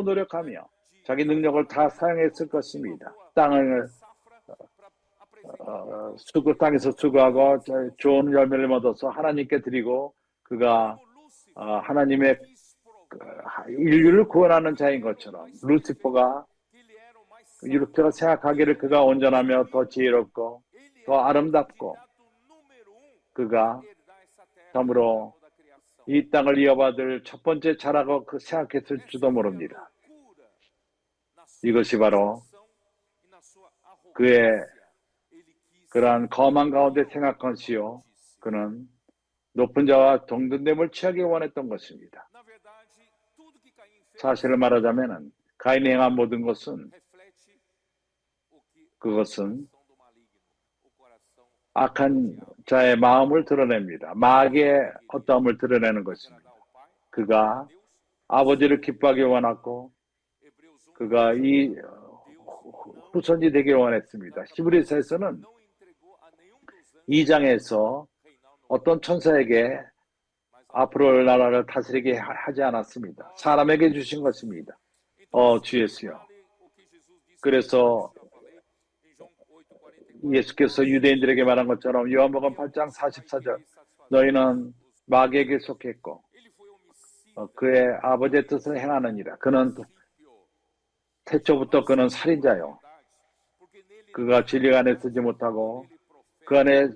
노력하며 자기 능력을 다 사용했을 것입니다. 땅을 땅에서 수고하고 좋은 열매를 얻어서 하나님께 드리고 그가 하나님의 인류를 구원하는 자인 것처럼 루시퍼가 생각하기를 그가 온전하며 더 지혜롭고 더 아름답고 그가 참으로 이 땅을 이어받을 첫 번째 자라고 생각했을지도 모릅니다. 이것이 바로 그의 그러한 거만 가운데 생각한 것이요. 그는 높은 자와 동등됨을 취하기 원했던 것입니다. 사실을 말하자면 가인이 행한 모든 것은 그것은 악한 자의 마음을 드러냅니다. 마귀의 어떠함을 드러내는 것입니다. 그가 아버지를 기뻐하기 원했고 그가 이 후손이 되기를 원했습니다. 히브리서에서는 2장에서 어떤 천사에게 앞으로 나라를 다스리게 하지 않았습니다. 사람에게 주신 것입니다. 주 예수여. 그래서 예수께서 유대인들에게 말한 것처럼 요한복음 8장 44절 너희는 마귀에게 속했고 그의 아버지의 뜻을 행하느니라. 그는 태초부터 그는 살인자요. 그가 진리 안에 쓰지 못하고 그 안에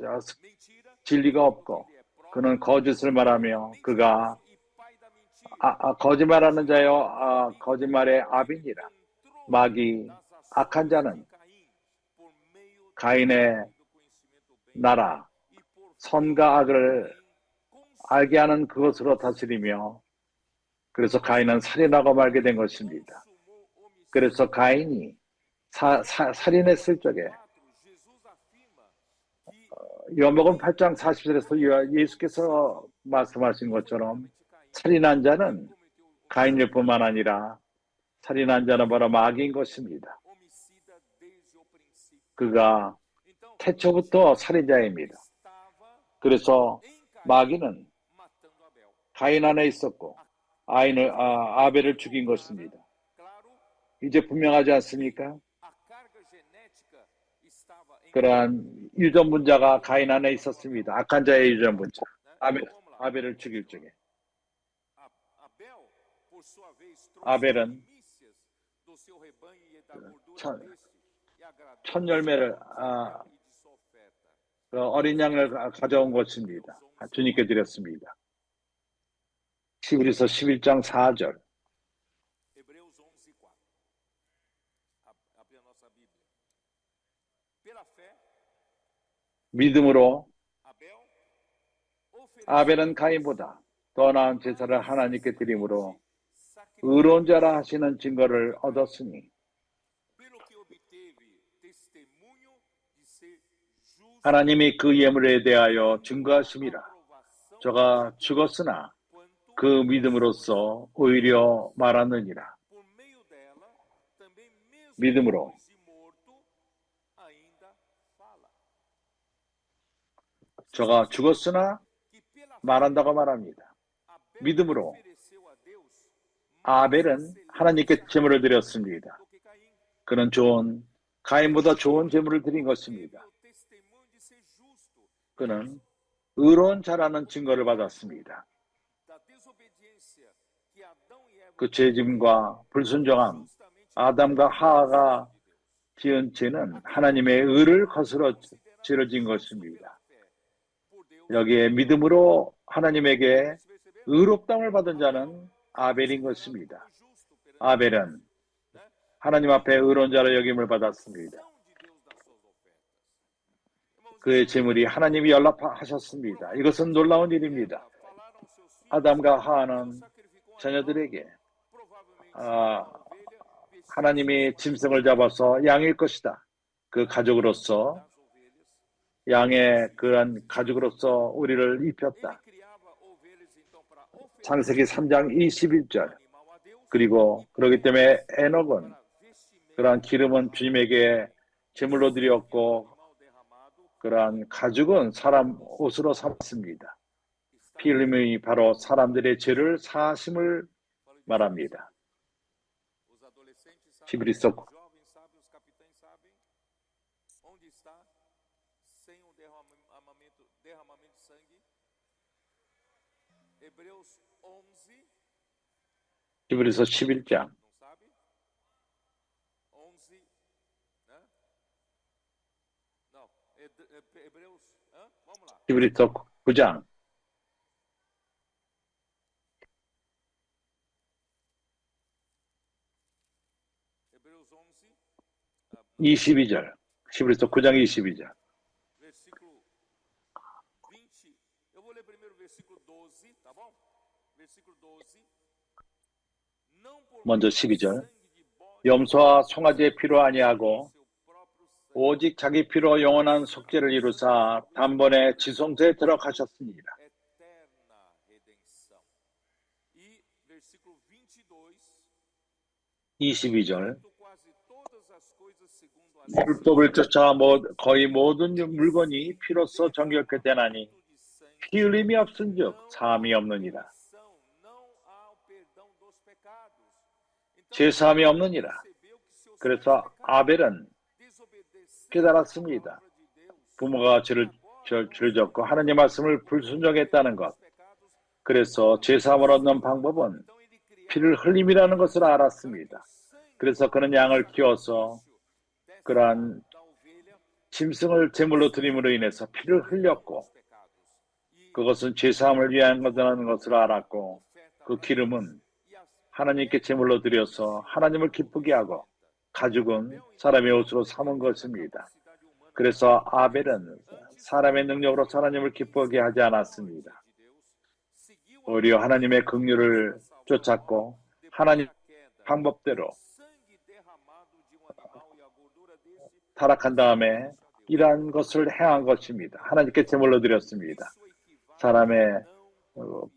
진리가 없고 그는 거짓을 말하며 그가 거짓말하는 자여 거짓말의 아비니라. 마귀 악한 자는 가인의 나라 선과 악을 알게 하는 그것으로 다스리며 그래서 가인은 살인하고 말게 된 것입니다. 그래서 가인이 살인했을 적에 요한복음 8장 40절에서 예수께서 말씀하신 것처럼 살인한 자는 가인일 뿐만 아니라 살인한 자는 바로 마귀인 것입니다. 그가 태초부터 살인자입니다. 그래서 마귀는 가인 안에 있었고 아벨을 죽인 것입니다. 이제 분명하지 않습니까? 그러한 유전분자가 가인 안에 있었습니다. 악한 자의 유전분자. 아벨을 죽일 적에. 아벨은 첫 열매를 어린 양을 가져온 것입니다. 주님께 드렸습니다. 히브리서 11장 4절. 믿음으로 아벨은 가인보다 더 나은 제사를 하나님께 드림으로 의로운 자라 하시는 증거를 얻었으니 하나님이 그 예물에 대하여 증거하심이라. 저가 죽었으나 그 믿음으로써 오히려 말하느니라. 믿음으로 저가 죽었으나 말한다고 말합니다. 믿음으로 아벨은 하나님께 제물을 드렸습니다. 그는 가인보다 좋은 제물을 드린 것입니다. 그는 의로운 자라는 증거를 받았습니다. 그 죄짐과 불순종함, 아담과 하하가 지은 죄는 하나님의 의를 거스러 죄를 지은 것입니다. 여기에 믿음으로 하나님에게 의롭다함을 받은 자는 아벨인 것입니다. 아벨은 하나님 앞에 의로운 자로 여김을 받았습니다. 그의 제물이 하나님이 연락하셨습니다. 이것은 놀라운 일입니다. 아담과 하하는 자녀들에게 하나님이 짐승을 잡아서 양일 것이다. 그 가족으로서 양의 그런 가족으로서 우리를 입혔다. 창세기 3장 21절. 그리고 그렇기 때문에 에녹은 그러한 기름은 주님에게 제물로 드렸고 그러한 가죽은 사람 옷으로 삼았습니다. 피 흘림이 바로 사람들의 죄를 사하심을 말합니다. 히브리서 히브리서 11장 히브리서 9장 22절 히브리서 9장 22절 먼저 12절 염소와 송아지의 피로 아니하고 오직 자기 피로 영원한 속죄를 이루사 단번에 지성소에 들어가셨습니다. 22절 율법을 쫓아 거의 모든 물건이 피로써 정결케 되나니 피 흘림이 없은즉 사함이 없느니라. 죄사함이 없느니라. 그래서 아벨은 깨달았습니다. 부모가 죄를 졌고 하나님의 말씀을 불순종했다는 것. 그래서 죄사함을 얻는 방법은 피를 흘림이라는 것을 알았습니다. 그래서 그는 양을 키워서 그러한 짐승을 제물로 드림으로 인해서 피를 흘렸고 그것은 죄사함을 위한 것이라는 것을 알았고 그 기름은 하나님께 제물로 드려서 하나님을 기쁘게 하고 가죽은 사람의 옷으로 삼은 것입니다. 그래서 아벨은 사람의 능력으로 하나님을 기쁘게 하지 않았습니다. 오히려 하나님의 긍휼을 쫓았고 하나님 방법대로 타락한 다음에 이러한 것을 행한 것입니다. 하나님께 제물로 드렸습니다. 사람의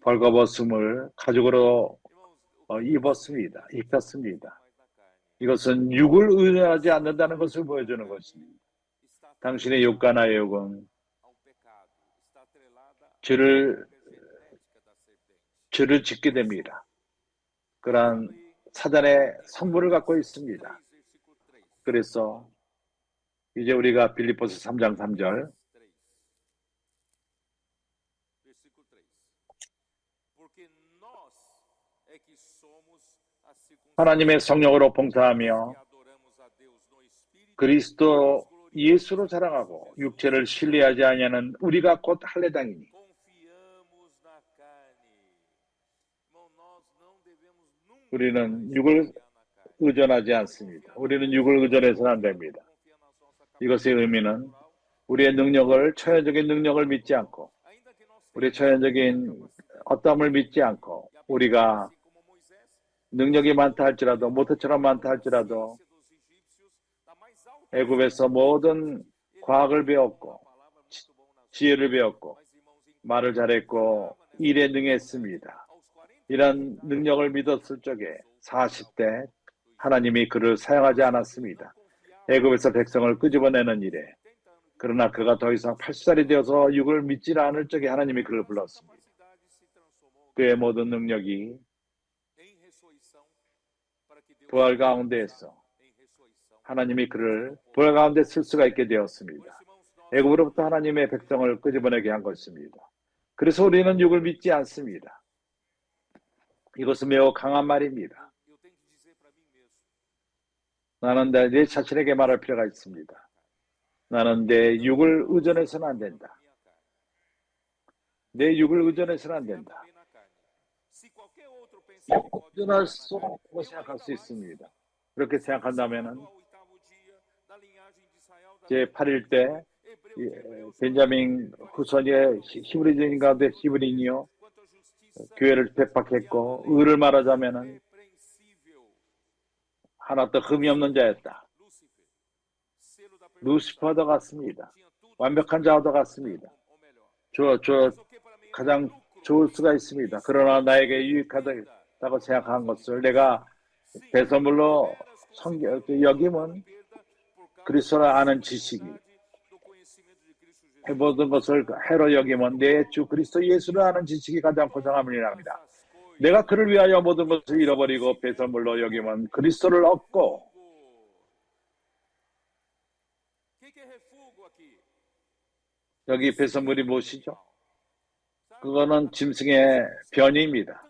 벌거벗음을 가죽으로 입었습니다. 입혔습니다. 이것은 육을 의존하지 않는다는 것을 보여주는 것입니다. 당신의 육과 나의 육은 죄를 짓게 됩니다. 그러한 사단의 성분을 갖고 있습니다. 그래서 이제 우리가 빌립보서 3장 3절 하나님의 성령으로 봉사하며 그리스도 예수로 자랑하고 육체를 신뢰하지 아니하는 우리가 곧 할례당이니 우리는 육을 의존하지 않습니다. 우리는 육을 의존해서는 안 됩니다. 이것의 의미는 우리의 능력을, 처연적인 능력을 믿지 않고 우리의 처연적인 어떠함을 믿지 않고 우리가 능력이 많다 할지라도 모태처럼 많다 할지라도 애굽에서 모든 과학을 배웠고 지혜를 배웠고 말을 잘했고 일에 능했습니다. 이런 능력을 믿었을 적에 40대 하나님이 그를 사용하지 않았습니다. 애굽에서 백성을 끄집어내는 일에. 그러나 그가 더 이상 80살이 되어서 육을 믿지 않을 적에 하나님이 그를 불렀습니다. 그의 모든 능력이 부활 가운데에서 하나님이 그를 부활 가운데 쓸 수가 있게 되었습니다. 애굽으로부터 하나님의 백성을 끄집어내게 한 것입니다. 그래서 우리는 육을 믿지 않습니다. 이것은 매우 강한 말입니다. 나는 내 자신에게 말할 필요가 있습니다. 나는 내 육을 의존해서는 안 된다. 내 육을 의존해서는 안 된다. 의존할 수 없다고 생각할 수 있습니다. 그렇게 생각한다면 제8일 때 벤자민 후손의 히브리인 가운데 히브리인이요 교회를 배박했고 의를 말하자면 하나 더 흠이 없는 자였다. 루시퍼도 같습니다. 완벽한 자도 같습니다. 가장 좋을 수가 있습니다. 그러나 나에게 유익하다고 생각한 것을 내가 배설물로 여김은 그리스도를 아는 지식이 모든 것을 해로 여김은 내 주 그리스도 예수를 아는 지식이 가장 고상함이랍니다. 내가 그를 위하여 모든 것을 잃어버리고 배설물로 여김은 그리스도를 얻고. 여기 배설물이 무엇이죠? 그거는 짐승의 변이입니다.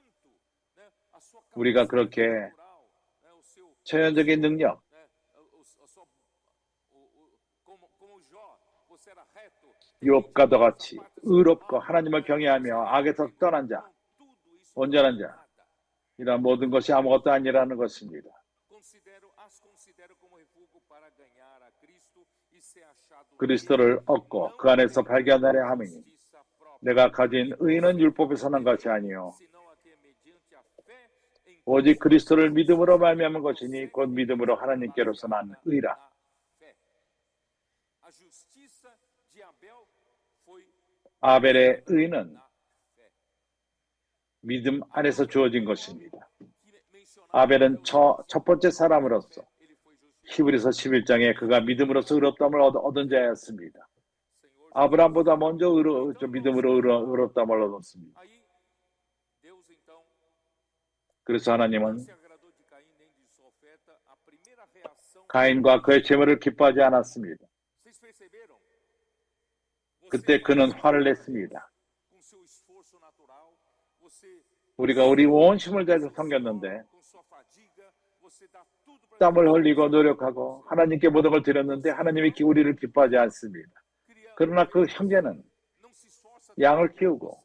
우리가 그렇게 천연적인 능력, 욥과도 같이 의롭고 하나님을 경외하며 악에서 떠난 자, 온전한 자, 이런 모든 것이 아무것도 아니라는 것입니다. 그리스도를 얻고 그 안에서 발견하려 함이니 내가 가진 의는 율법에서 난 것이 아니요 오직 그리스도를 믿음으로 말미암은 것이니 곧 믿음으로 하나님께로서 난 의라. 아벨의 의는 믿음 안에서 주어진 것입니다. 아벨은 첫 번째 사람으로서 히브리서 11장에 그가 믿음으로써 의롭다함을 얻은 자였습니다. 아브라함보다 먼저 믿음으로 의롭다함을 얻었습니다. 그래서 하나님은 가인과 그의 제물을 기뻐하지 않았습니다. 그때 그는 화를 냈습니다. 우리가 우리 원심을 다해서 섬겼는데 땀을 흘리고 노력하고 하나님께 모든 걸 드렸는데 하나님이 우리를 기뻐하지 않습니다. 그러나 그 형제는 양을 키우고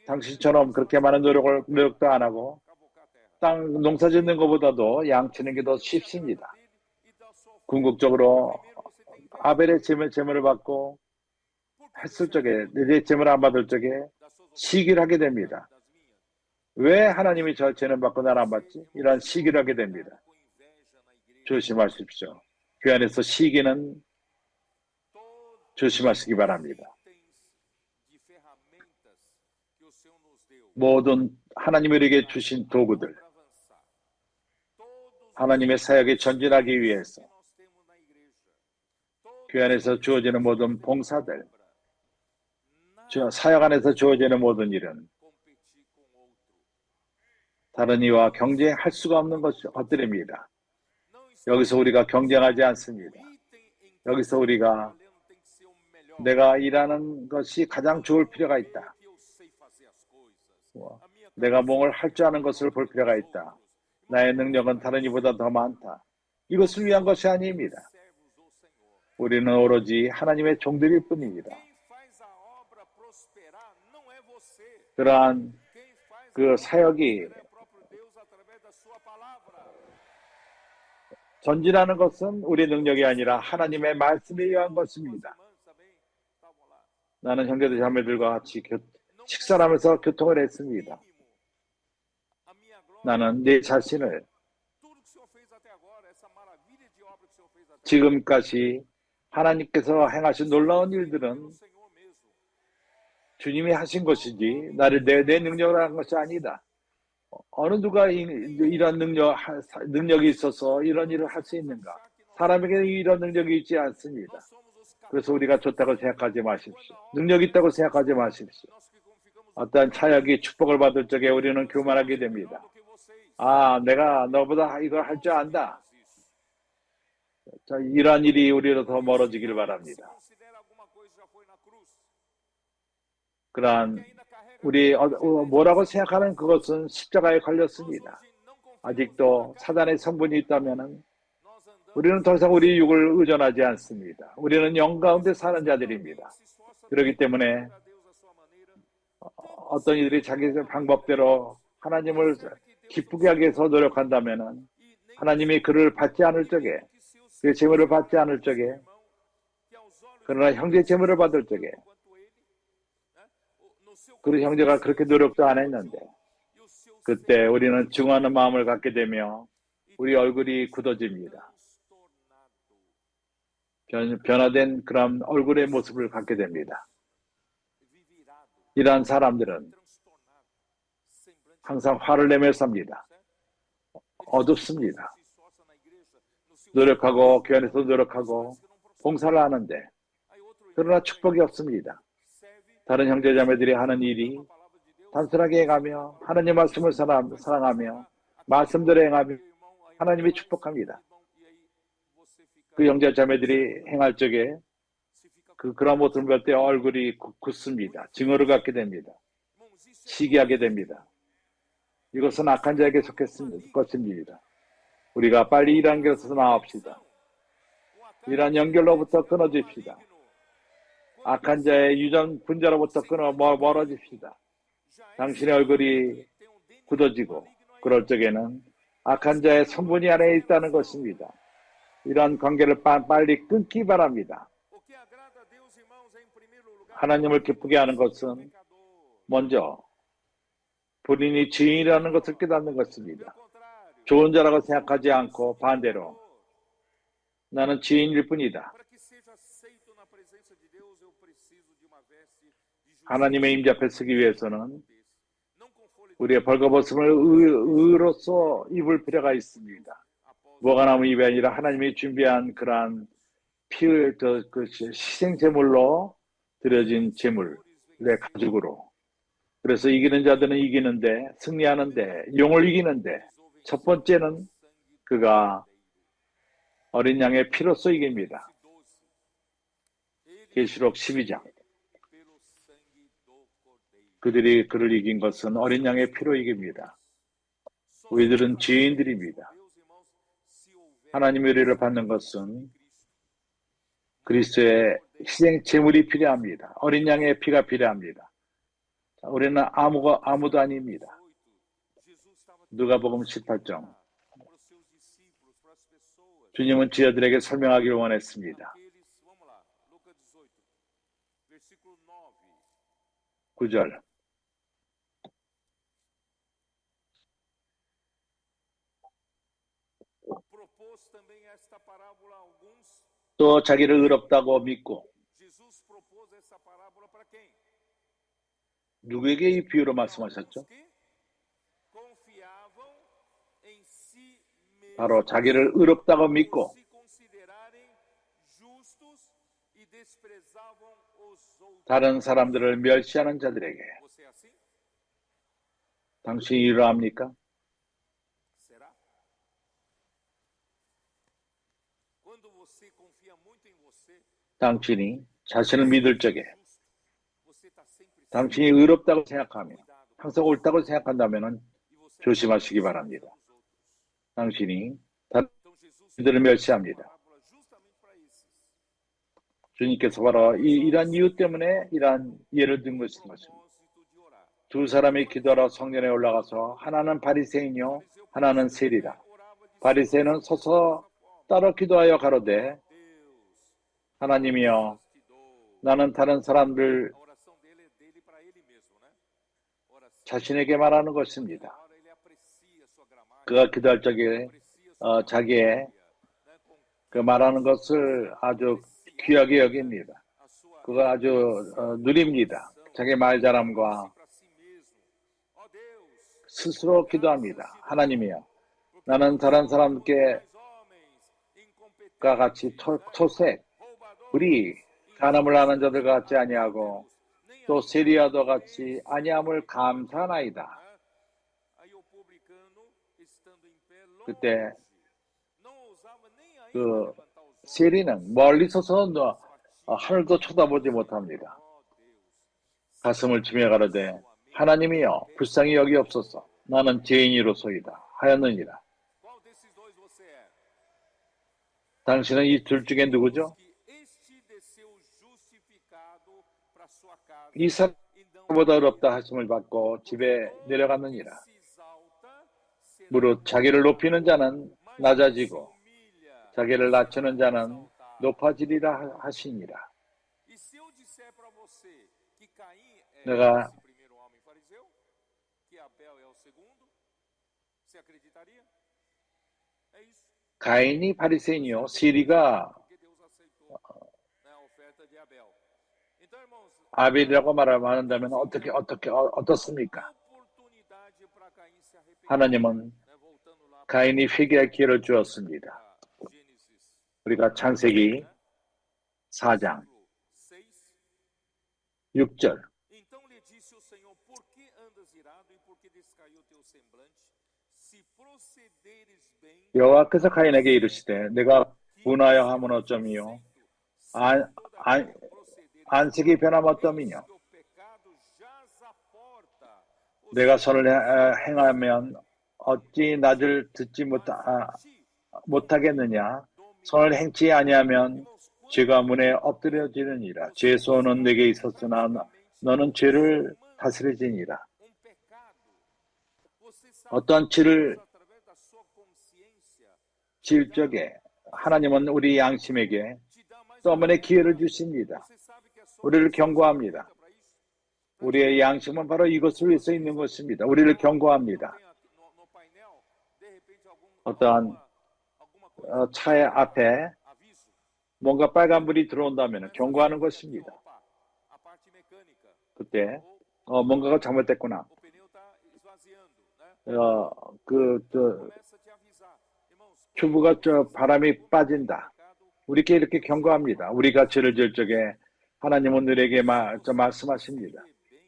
당신처럼 그렇게 많은 노력도 안 하고 땅 농사 짓는 것보다도 양 치는 게 더 쉽습니다. 궁극적으로 아벨의 제물을 받고 했을 적에 내 제물 안 받을 적에 시기를 하게 됩니다. 왜 하나님이 저 죄는 받고 나를 안 받지? 이런 시기를 하게 됩니다. 조심하십시오. 그 안에서 시기는 조심하시기 바랍니다. 모든 하나님이 우리에게 주신 도구들, 하나님의 사역에 전진하기 위해서 그 안에서 주어지는 모든 봉사들, 사역 안에서 주어지는 모든 일은 다른 이와 경쟁할 수가 없는 것들입니다. 여기서 우리가 경쟁하지 않습니다. 여기서 우리가 내가 일하는 것이 가장 좋을 필요가 있다. 내가 뭘 할 줄 아는 것을 볼 필요가 있다. 나의 능력은 다른 이보다 더 많다. 이것을 위한 것이 아닙니다. 우리는 오로지 하나님의 종들일 뿐입니다. 그러한 그 사역이 전진하는 것은 우리의 능력이 아니라 하나님의 말씀에 의한 것입니다. 나는 형제들 자매들과 같이 식사를 하면서 교통을 했습니다. 나는 내 자신을 지금까지 하나님께서 행하신 놀라운 일들은 주님이 하신 것이지 나를 내 능력으로 한 것이 아니다. 어느 누가 이런 능력이 있어서 이런 일을 할 수 있는가? 사람에게는 이런 능력이 있지 않습니다. 그래서 우리가 좋다고 생각하지 마십시오. 능력이 있다고 생각하지 마십시오. 어떠한 차역이 축복을 받을 적에 우리는 교만하게 됩니다. 내가 너보다 이걸 할 줄 안다. 자, 이러한 일이 우리로 더 멀어지길 바랍니다. 그러한 우리 뭐라고 생각하는 그것은 십자가에 걸렸습니다. 아직도 사단의 성분이 있다면 우리는 더 이상 우리 육을 의존하지 않습니다. 우리는 영 가운데 사는 자들입니다. 그렇기 때문에 어떤 이들이 자기 방법대로 하나님을 기쁘게 하기 위해서 노력한다면 하나님이 그를 받지 않을 적에, 그 재물을 받지 않을 적에, 그러나 형제 재물을 받을 적에 그 형제가 그렇게 노력도 안 했는데 그때 우리는 증오하는 마음을 갖게 되며 우리 얼굴이 굳어집니다. 변화된 그런 얼굴의 모습을 갖게 됩니다. 이러한 사람들은 항상 화를 내며 삽니다. 어둡습니다. 노력하고 교회 안에서 노력하고 봉사를 하는데 그러나 축복이 없습니다. 다른 형제자매들이 하는 일이 단순하게 행하며 하나님 말씀을 사랑하며 말씀대로 행하며 하나님이 축복합니다. 그 형제자매들이 행할 적에 그런 모습을 볼 때 얼굴이 굳습니다. 증오를 갖게 됩니다. 시기하게 됩니다. 이것은 악한 자에게 속했습니다. 것입니다. 우리가 빨리 이러한 것에서 나옵시다. 이러한 연결로부터 끊어집시다. 악한 자의 유전 분자로부터 멀어집시다. 당신의 얼굴이 굳어지고 그럴 적에는 악한 자의 성분이 안에 있다는 것입니다. 이러한 관계를 빨리 끊기 바랍니다. 하나님을 기쁘게 하는 것은 먼저 본인이 죄인이라는 것을 깨닫는 것입니다. 좋은 자라고 생각하지 않고 반대로 나는 죄인일 뿐이다. 하나님의 임재 앞에 서기 위해서는 우리의 벌거벗음을 의로서 입을 필요가 있습니다. 뭐가 남은 입이 아니라 하나님이 준비한 그러한 희생제물로 드려진 제물의 가죽으로. 그래서 이기는 자들은 이기는데, 승리하는데, 용을 이기는데 첫 번째는 그가 어린 양의 피로써 이깁니다. 계시록 12장. 그들이 그를 이긴 것은 어린 양의 피로 이깁니다. 우리들은 죄인들입니다. 하나님의 의를 받는 것은 그리스도의 희생 제물이 필요합니다. 어린 양의 피가 필요합니다. 우리는 아무도 아닙니다. 누가복음 18장. 주님은 지어들에게 설명하기를 원했습니다. 9절. 또 자기를 의롭다고 믿고 누구에게 이 비유로 말씀하셨죠? 바로 자기를 의롭다고 믿고 다른 사람들을 멸시하는 자들에게. 당신이 이러합니까? 당신이 자신을 믿을 적에 당신이 의롭다고 생각하며 항상 옳다고 생각한다면 조심하시기 바랍니다. 당신이 다른 이들을 멸시합니다. 주님께서 바로 이러한 이유 때문에 이러한 예를 든 것입니다. 두 사람이 기도하러 성전에 올라가서 하나는 바리새인이요 하나는 세리라. 바리새인은 서서 따로 기도하여 가로되 하나님이여 나는 다른 사람들 자신에게 말하는 것입니다. hora ele aprecia sua gramática, 그가 기도할 적에 aprecia sua 자기의 né, com 그 말하는 것을 아주 귀하게 여깁니다. a sua 그가 아주 누립니다. 자기 말 잘함과 para si mesmo. Ó Deus, 스스로 기도합니다. 하나님이여, 나는 다른 사람께 mais homens incompetentes, 같이 토색, 우리 간음을 하는 자들과 같이 아니하고 또 세리와도 같이 아니함을 감사하나이다. aí o publicano estando em pé 그때 não ousava nem ainda 그 levantar os olhos. 세리는 멀리 서서 하늘도 쳐다보지 못합니다. Ó Deus, 가슴을 치며 가로되 하나님이여 불쌍히 여기옵소서. 나는 죄인이로소이다 하였느니라. qual desses dois você é? 당신은 이 둘 중에 누구죠? Que este desceu justificado para sua casa 이 e não 사람보다 어렵다 하심을 받고 집에 내려갔느니라. se exalta, será 무릇 자기를 높이는 자는 낮아지고 humilha. 자기를 낮추는 자는 높아지리라 하시니라. E se eu disser para você que Caim é 내가 esse primeiro homem fariseu, que Abel é o segundo, você acreditaria? É isso. 가인이 바리새인이요 세리가 Porque Deus aceitou, né, a oferta de Abel. Então, irmãos, 아벨이라고 말한다면 어떻습니까? oportunidade para Caim se arrepender. 하나님은 né, voltando lá 가인이 회개할 기회를 주었습니다. para Gênesis 우리가 창세기 4장 6. 6절 Então lhe disse o Senhor: por que andas irado e por que descaiu o teu semblante? Se procederes bem, 여호와께서 가인에게 이르시되 내가 분하여 함은 어쩌미요 안식이 변함어떠미뇨 o pecado jaz à porta. 내가 선을 행하면 어찌 나를 듣지 못하겠느냐 선을 행치 아니하면 죄가 문에 엎드려지느니라. 죄의 소원은 내게 있었으나 너는 죄를 다스리지니라. Um pecado. Você sabe 어떠한 죄를 através da sua consciência 지을 적에 하나님은 우리 양심에게 te dá mais 또 한 번의 기회를 주십니다. Você sabe que a sua 우리를 경고합니다. para isso? 우리의 양심은 바로 이것을 위해서 있는 것입니다. 우리를 경고합니다. Tem aqui no painel, de repente 어떠한 alguma coisa 차의 앞에 aviso. 뭔가 빨간불이 들어온다면 경고하는 것입니다. Opa, a parte mecânica. 그때 뭔가가 잘못됐구나. O pneu está esvaziando, né? Começa a te avisar. Irmãos, 튜브가 바람이 빠진다. 우리에게 이렇게 경고합니다. 우리가 죄를 지을 적에 하나님은 우리에게 말씀하십니다. bem,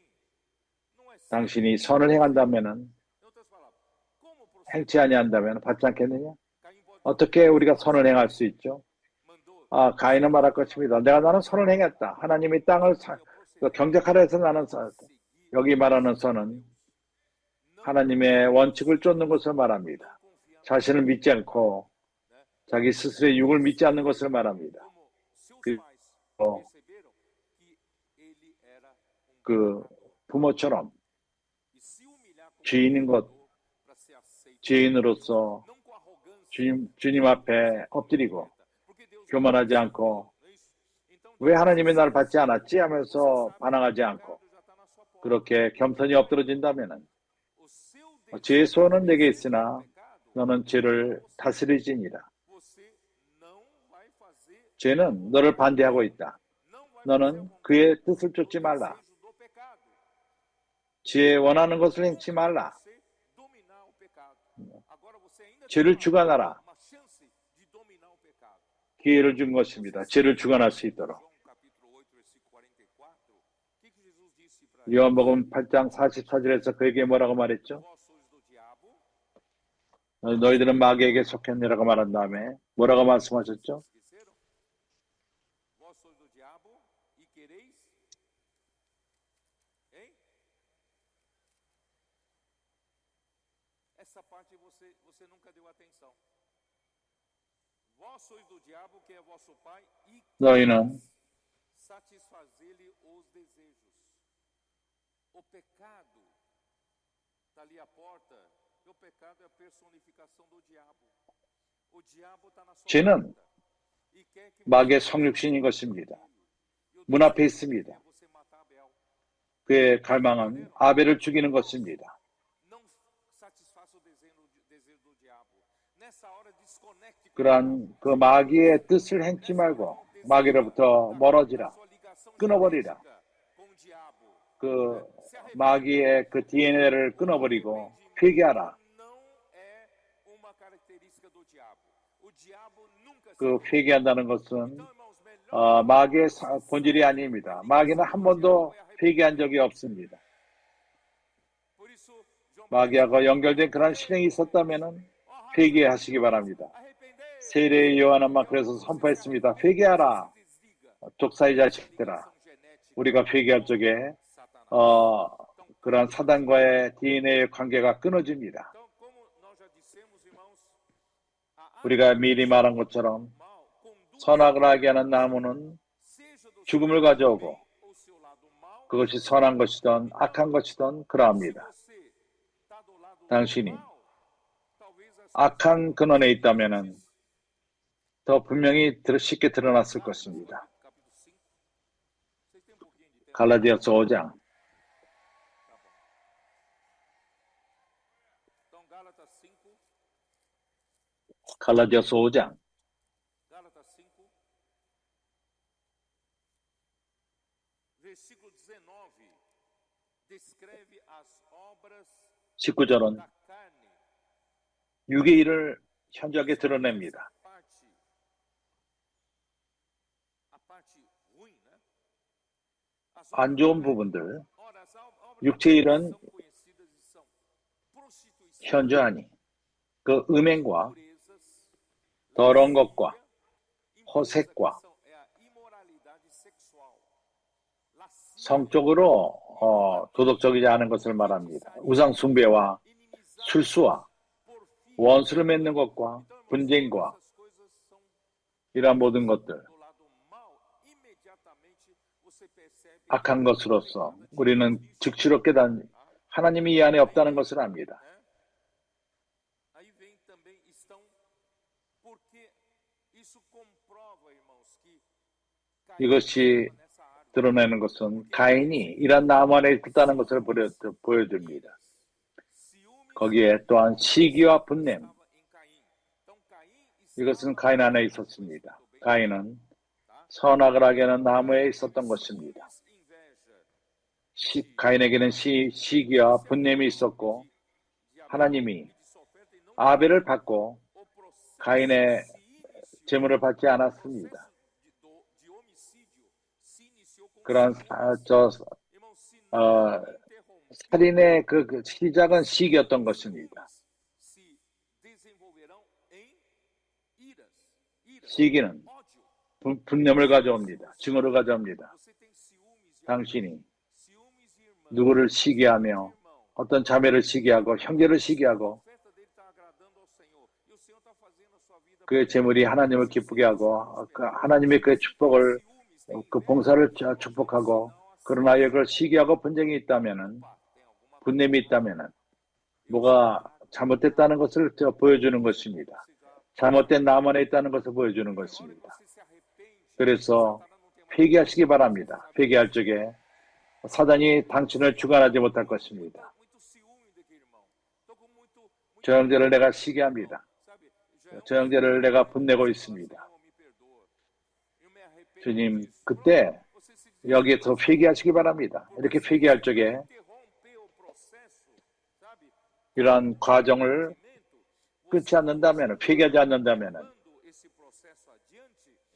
não é certo. 당신이 선을 행한다면 Em outras palavras, como proceder? 행치 아니한다면 받지 않겠느냐? Caim pode 어떻게 우리가 선을 행할 수 있죠? mandou 가인은 말할 것입니다. 나는 선을 행했다. 하나님이 땅을 경작하라 해서 나는 여기 말하는 선은 하나님의 원칙을 쫓는 것을 말합니다. 자신을 믿지 않고 자기 스스로의 육을 믿지 않는 것을 말합니다. como seus pais 어, perceberam que ele era 그 부모처럼 e se humilhar como 죄인인 것, para ser aceito, 죄인으로서 não com arrogância, 주님 앞에 엎드리고 porque Deus 교만하지 않고 não é isso? Então 왜 하나님이 나를 받지 않았지 하면서 반항하지 않고 já está na sua porta. 그렇게 겸손히 엎드러진다면 O seu 죄의 소원은 내게 있으나 pecado, 너는 죄를 다스리지니라. você não vai fazer, 죄는 너를 반대하고 있다. não vai 너는 그의 뜻을 쫓지 말라. desejo do pecado. 지혜 원하는 것을 행치 말라. Você dominar o pecado. Agora você ainda tem 죄를 주관하라. uma chance de dominar o pecado. 기회를 준 것입니다. 죄를 주관할 수 있도록. João capítulo 8, versículo 44. O que Jesus disse para ele? 요한복음 8장 44절에서 그에게 뭐라고 말했죠? Vós sois do diabo, 너희들은 마귀에게 속했느라고 말한 다음에 뭐라고 말씀하셨죠? esqueceram? Vós sois do diabo e quereis? Hein? Essa parte você nunca deu atenção. Vós sois do diabo, que é vosso pai, e 너희는 satisfazer-lhe os desejos. O pecado está ali à porta, e o pecado é a personificação do diabo. O diabo está na sua 죄는 porta e quer que 마귀의 성육신인 것입니다. 문 앞에 있습니다. você matar Abel. 그의 갈망은 아벨을 죽이는 것입니다. 그러한 그 마귀의 뜻을 행치 말고 마귀로부터 멀어지라. 끊어버리라. 그 마귀의 그 DNA를 끊어버리고 회개하라. 그 회개한다는 것은 마귀의 본질이 아닙니다. 마귀는 한 번도 회개한 적이 없습니다. 마귀하고 연결된 그런 실행이 있었다면 회개하시기 바랍니다. 세례의 요한은 그래서 선포했습니다. 회개하라. 독사의 자식들아. 우리가 회개할 적에 그런 사단과의 DNA의 관계가 끊어집니다. 우리가 미리 말한 것처럼 선악을 하게 하는 나무는 죽음을 가져오고 그것이 선한 것이든 악한 것이든 그러합니다. 당신이 악한 근원에 있다면 더 분명히 쉽게 드러났을 것입니다. 갈라디아서 5장 갈라디아서 5장 19절은 육의 일을 현저하게 드러냅니다. 안 좋은 부분들, 육체의 일은 현저하니 그 음행과 더러운 것과 호색과 성적으로 도덕적이지 않은 것을 말합니다. 우상숭배와 술수와 원수를 맺는 것과 분쟁과 이러한 모든 것들 악한 것으로서 우리는 즉시로 깨닫는 하나님이 이 안에 없다는 것을 압니다. 이것이 드러내는 것은 가인이 이런 나무 안에 있다는 것을 보여줍니다. 거기에 또한 시기와 분냄, 이것은 가인 안에 있었습니다. 가인은 선악을 하게 하는 나무에 있었던 것입니다. 가인에게는 시기와 분냄이 있었고 하나님이 아벨을 받고 가인의 제물을 받지 않았습니다. 그런 살인의 그 시작은 시기였던 것입니다. 시기는 분념을 가져옵니다. 증오를 가져옵니다. 당신이 누구를 시기하며 어떤 자매를 시기하고 형제를 시기하고 그의 재물이 하나님을 기쁘게 하고 하나님의 그의 축복을 그 봉사를 축복하고 그러나 그걸 시기하고 분쟁이 있다면은 분냄이 있다면은 뭐가 잘못됐다는 것을 보여주는 것입니다. 잘못된 나무 안에 있다는 것을 보여주는 것입니다. 그래서 회개하시기 바랍니다. 회개할 적에 사단이 당신을 주관하지 못할 것입니다. 저 형제를 내가 시기합니다. 저 형제를 내가 분내고 있습니다. 주님, 그때 여기에서 회개하시기 바랍니다. 이렇게 회개할 적에 이러한 과정을 끊지 않는다면, 회개하지 않는다면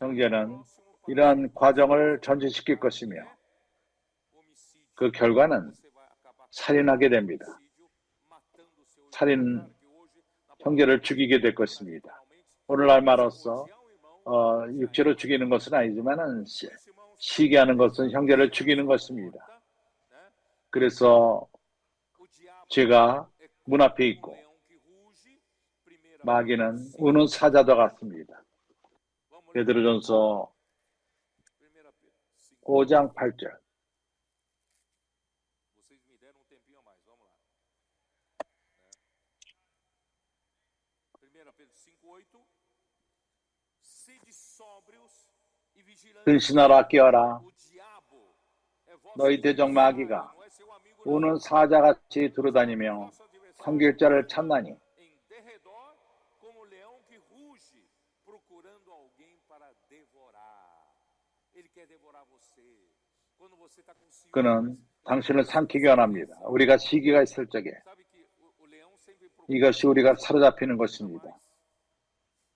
형제는 이러한 과정을 전진시킬 것이며 그 결과는 살인하게 됩니다. 형제를 죽이게 될 것입니다. 오늘날 말로써 육체로 죽이는 것은 아니지만 시기하는 것은 형제를 죽이는 것입니다. 그래서 죄가 문 앞에 있고 마귀는 우는 사자도 같습니다. 베드로전서 5장 8절. 근신하라 깨어라. 너희 대적 마귀가 우는 사자같이 두루다니며 nosso adversário 성길자를 찾나니 em derredor como leão que ruge, procurando alguém para devorar. Ele quer devorar você. Quando você está com ciúmes, 그는 당신을 삼키기 원합니다. 우리가 시기가 있을 적에 sabe que o leão sempre procura 이것이 우리가 사로잡히는 mais 것입니다.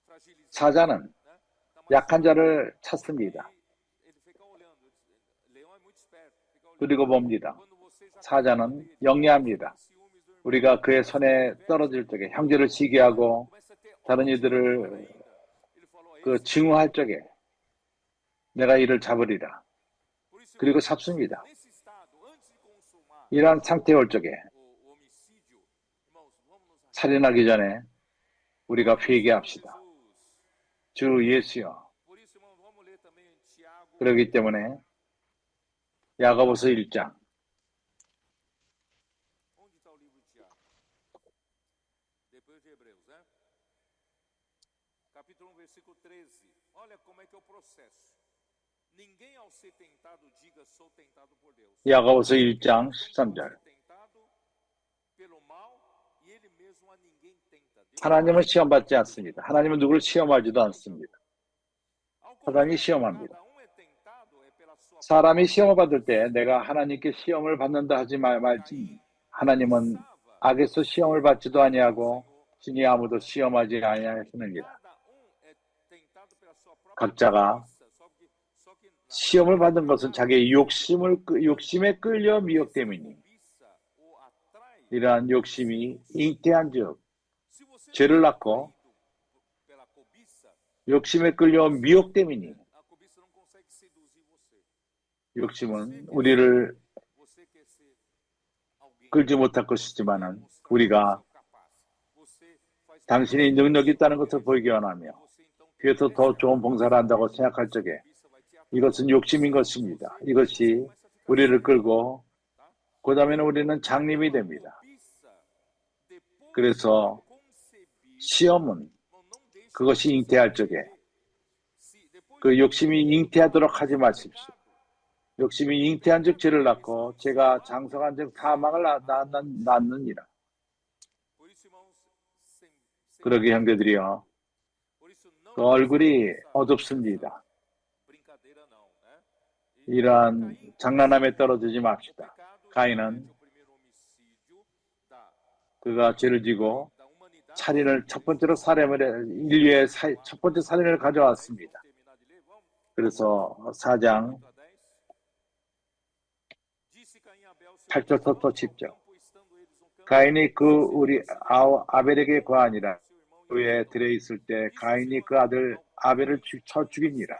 fragilizado, 사자는 né? Tá mais 약한 자를 e 찾습니다. ele fica olhando. Leão é muito esperto, fica olhando. 그리고 봅니다. Quando você já caiu 사자는 dele, 영리합니다. ciúmes do irmão, 우리가 그의 손에 떨어질 적에 형제를 시기하고 começa a ter 다른 ódio 이들을 ainda. Ele falou, 그 증오할 적에 내가 이를 잡으리라. por isso, 그리고 잡습니다. nesse estado, antes de consumar 이러한 상태에 올 적에 o homicídio, irmãos, vamos nos 살인하기 전에 우리가 회개합시다. Jesus. 주 예수여. Por isso, irmãos, vamos ler também Tiago. 그렇기 때문에 야고보서 1장 Onde está o livro de Tiago? Depois de Hebreus, né? Capítulo 1, versículo 13. Olha como é que é o processo. Ninguém ao ser tentado diga sou tentado por Deus. 야고보서 1장 13절. Tentado pelo mal e ele mesmo a ninguém tenta. Deus, 하나님은 시험받지 않습니다. 하나님은 누구를 시험하지도 않습니다. ao 사람이 contrário, 시험합니다. cada é tentado é pela sua 사람이 시험을 받을 때 내가 하나님께 시험을 받는다 하지 말지 하나님은 악에서 시험을 받지도 아니하고 신이 아무도 시험하지 아니하시느니라. cada é tentado pela sua própria 각자가 preguiça, só que na 시험을 받은 것은 자기의 욕심에 끌려 미혹됨이니 preguiça o atrai. 이러한 욕심이 잉태한즉 Se você 죄를 não é 낳고 atraído pela cobiça, 욕심에 끌려 미혹됨이니 a cobiça não consegue seduzir você. 욕심은 우리를 Você quer ser alguém 끌지 못할 것이지만은 mostrar 우리가 que você é capaz. Você faz 당신이 능력이 있다는 것을 보이기 원하며 você então 뒤에서 더 좋은 봉사를 한다고 생각할 적에 cobiça vai te atrair. 이것은 욕심인 것입니다. 이것이 우리를 끌고 그 다음에는 우리는 장님이 됩니다. Cobiça, depois 그래서 de concebido, 시험은 não deixe 그것이 잉태할 적에 se depois 그 욕심이 잉태하도록 하지 마십시오. 욕심이 잉태한 즉 죄를 낳고 죄가 장성한 즉 사망을 낳느니라. por isso irmãos, 그러게 형제들이여 por isso não 그 얼굴이 어둡습니다. brincadeira não, né? 이러한 장난함에 떨어지지 맙시다. Pecado 가인은 comete o primeiro homicídio 그가 죄를 지고 da humanidade. 살인을 첫 번째로 인류의 첫 번째 살인을 가져왔습니다. Terminar de ler, vamos. 그래서 4장 8 a 10. Disse Caim a Abel, seu 8절부터 irmão, 10절. ao campo, estando eles no campo, 가인이 그 우리 아벨에게 거하니라. 그에 들어있을 때 가인이 그 아들 아벨을 쳐 죽이니라.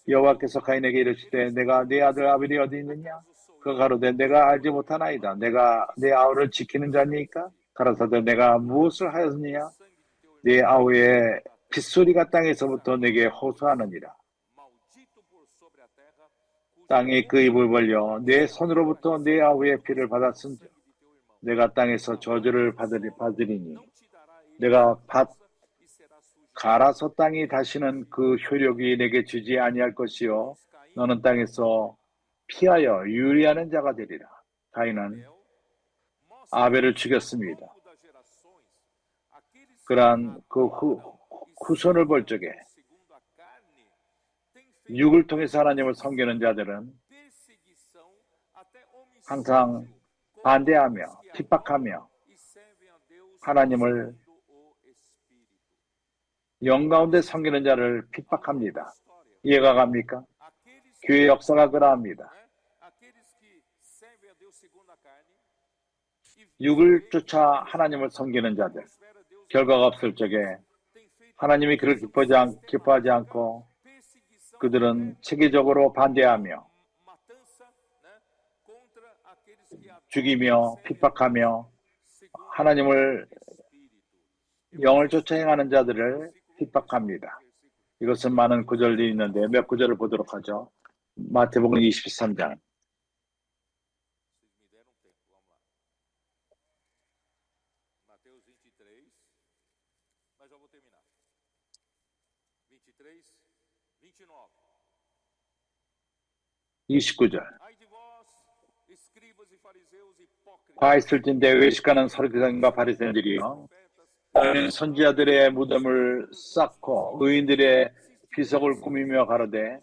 여호와께서 가인에게 이르시되 내가 네 아들 아벨이 어디 있느냐? 그가 가로되 내가 알지 못하나이다. 내가 내 아우를 지키는 자니까? 가라사대 내가 무엇을 하였느냐? 네 아우의 핏소리가 땅에서부터 내게 호소하느니라. maldito por sobre a terra, cujo 땅이 그 입을 벌려 내 손으로부터 네 아우의 피를 받았은즉 de teu irmão 내가 땅에서 저주를 받으리니 não te dará ele 내가 밭 e será sujo. 갈아서 땅이 다시는 그 효력이 내게 주지 아니할 것이요 너는 땅에서 피하여 유리하는 자가 되리라. 가인은 아벨을 죽였습니다. Longo das gerações, aqueles que 그러한 그 후손을 볼 적에 segundo a carne têm feito 육을 통해서 하나님을 섬기는 자들은 perseguição até homicídio 항상 반대하며 핍박하며 e servem a Deus 하나님을 segundo o Espírito. 영 가운데 섬기는 자를 핍박합니다. História. 이해가 갑니까? Aqueles 교회 역사가 그러합니다. né, aqueles que servem a Deus segundo a carne e 육을 쫓아 하나님을 섬기는 자들 espera a Deus 결과가 없을 적에 têm feito 하나님이 그를 기뻐하지 않고 perseguição 그들은 체계적으로 반대하며 matança, né, contra aqueles que adoram 죽이며 핍박하며 segundo 하나님을 o Espírito. 영을 쫓아 행하는 자들을 핍박합니다. 이것은 많은 구절이 있는데 몇 구절을 보도록 하죠. 마태복음 23장 Vocês me deram tempo, vamos lá. Mateus 23, mas já vou terminar. 23, 29. 29절 Ai de vós, escribas e fariseus, 화 있을진대 외식하는 서기관과 바리새인들이여, 너희는 선지자들의 무덤을 쌓고 의인들의 비석을 꾸미며 가로되,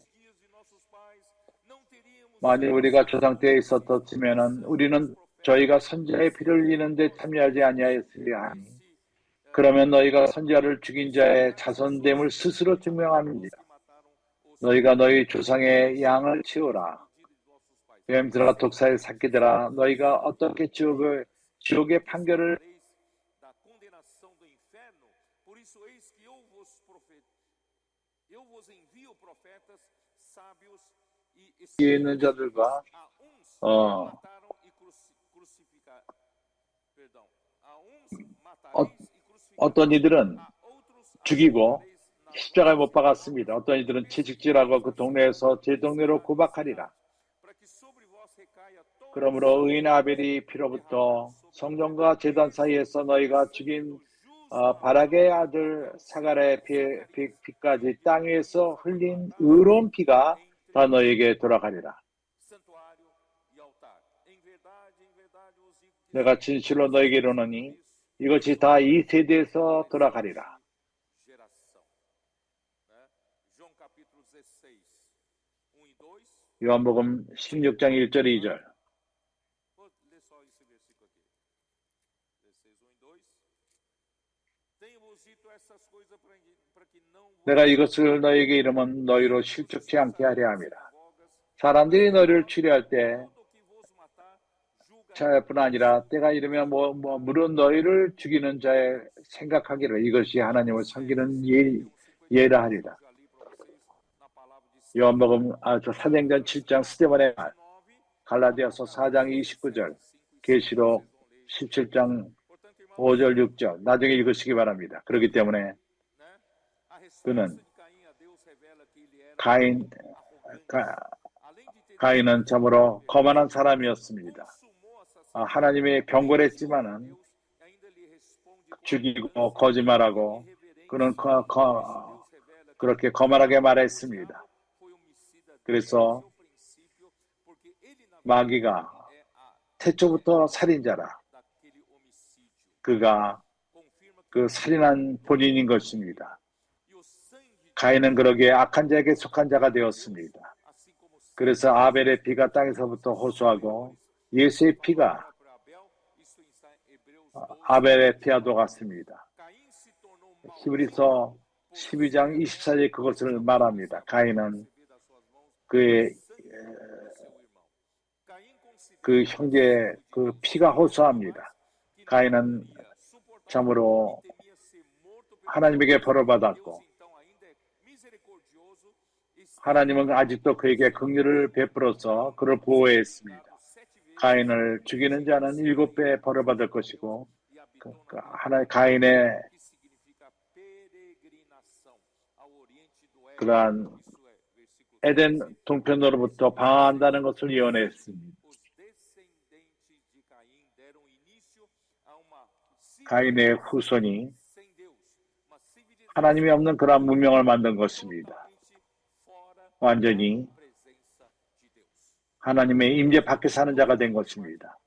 만일 우리가 조상 때에 있었더라면 우리는 저희가 선지자의 피를 흘리는데 참여하지 아니하였으리라 하니, 그러면 너희가 선지자를 죽인 자의 자손됨을 스스로 증명합니다. 너희가 너희 조상의 양을 치우라. 뱀들아 독사의 새끼들아, 너희가 어떻게 지옥의 판결을 뒤에 있는 자들과 어떤 이들은 죽이고 십자가에 못 박았습니다. 어떤 이들은 채찍질하고 그 동네에서 제 동네로 구박하리라. 그러므로 의인 아벨이 피로부터 성전과 제단 사이에서 너희가 죽인 바락의 아들 사갈의 피까지 땅 위에서 흘린 의로운 피가 다 너희에게 돌아가리라. 내가 진실로 너희에게 이르노니 이것이 다 이 세대에서 돌아가리라. 요한복음 16장 1절 2절. 내가 이것을 너희에게 이르면 너희로 실족치 않게 하려 함이라. 사람들이 너희를 치료할 때 자뿐 아니라 때가 이르면 물론 너희를 죽이는 자의 생각하기를 이것이 하나님을 섬기는 예라 하리라. 요한복음 사도행전 7장 스데반의 말, 갈라디아서 4장 29절, 계시록 17장 5절 6절 나중에 읽으시기 바랍니다. 그렇기 때문에 그는 가인은 참으로 거만한 사람이었습니다. 하나님의 병거했지만은 죽이고 거짓말하고 그는 그렇게 거만하게 말했습니다. 그래서 마귀가 태초부터 살인자라. 그가 그 살인한 본인인 것입니다. 가인은 그러기에 악한 자에게 속한 자가 되었습니다. 그래서 아벨의 피가 땅에서부터 호소하고 예수의 피가 아벨의 피와 같습니다. 히브리서 12장 24절에 그것을 말합니다. 가인은 그의 그 형제의 그 피가 호소합니다. 가인은 참으로 하나님에게 벌을 받았고 하나님은 아직도 그에게 긍휼을 베풀어서 그를 보호했습니다. 가인을 죽이는 자는 7배 벌을 받을 것이고 가인의 그러한 에덴 동편으로부터 방황한다는 것을 예언했습니다. 가인의 후손이 하나님이 없는 그러한 문명을 만든 것입니다. 완전히 하나님의 임재 밖에 사는 자가 된 것입니다.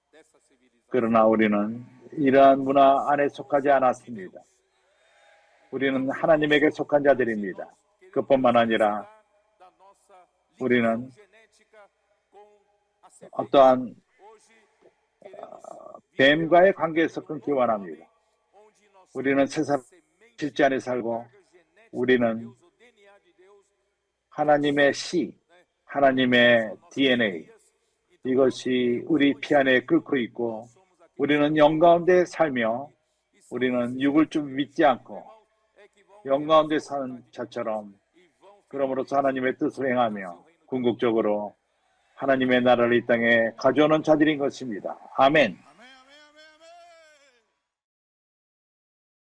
그러나 우리는 이러한 문화 안에 속하지 않았습니다. 우리는 하나님에게 속한 자들입니다. 그뿐만 아니라 우리는 어떠한 뱀과의 관계에서 끊기 원합니다. 우리는 세상 실제 안에 살고 우리는 하나님의 씨, 하나님의 DNA 이것이 우리 피 안에 끓고 있고 우리는 영 가운데 살며 우리는 육을 좀 믿지 않고 영 가운데 사는 자처럼 그러므로서 하나님의 뜻을 행하며 궁극적으로 하나님의 나라를 이 땅에 가져오는 자들인 것입니다. 아멘.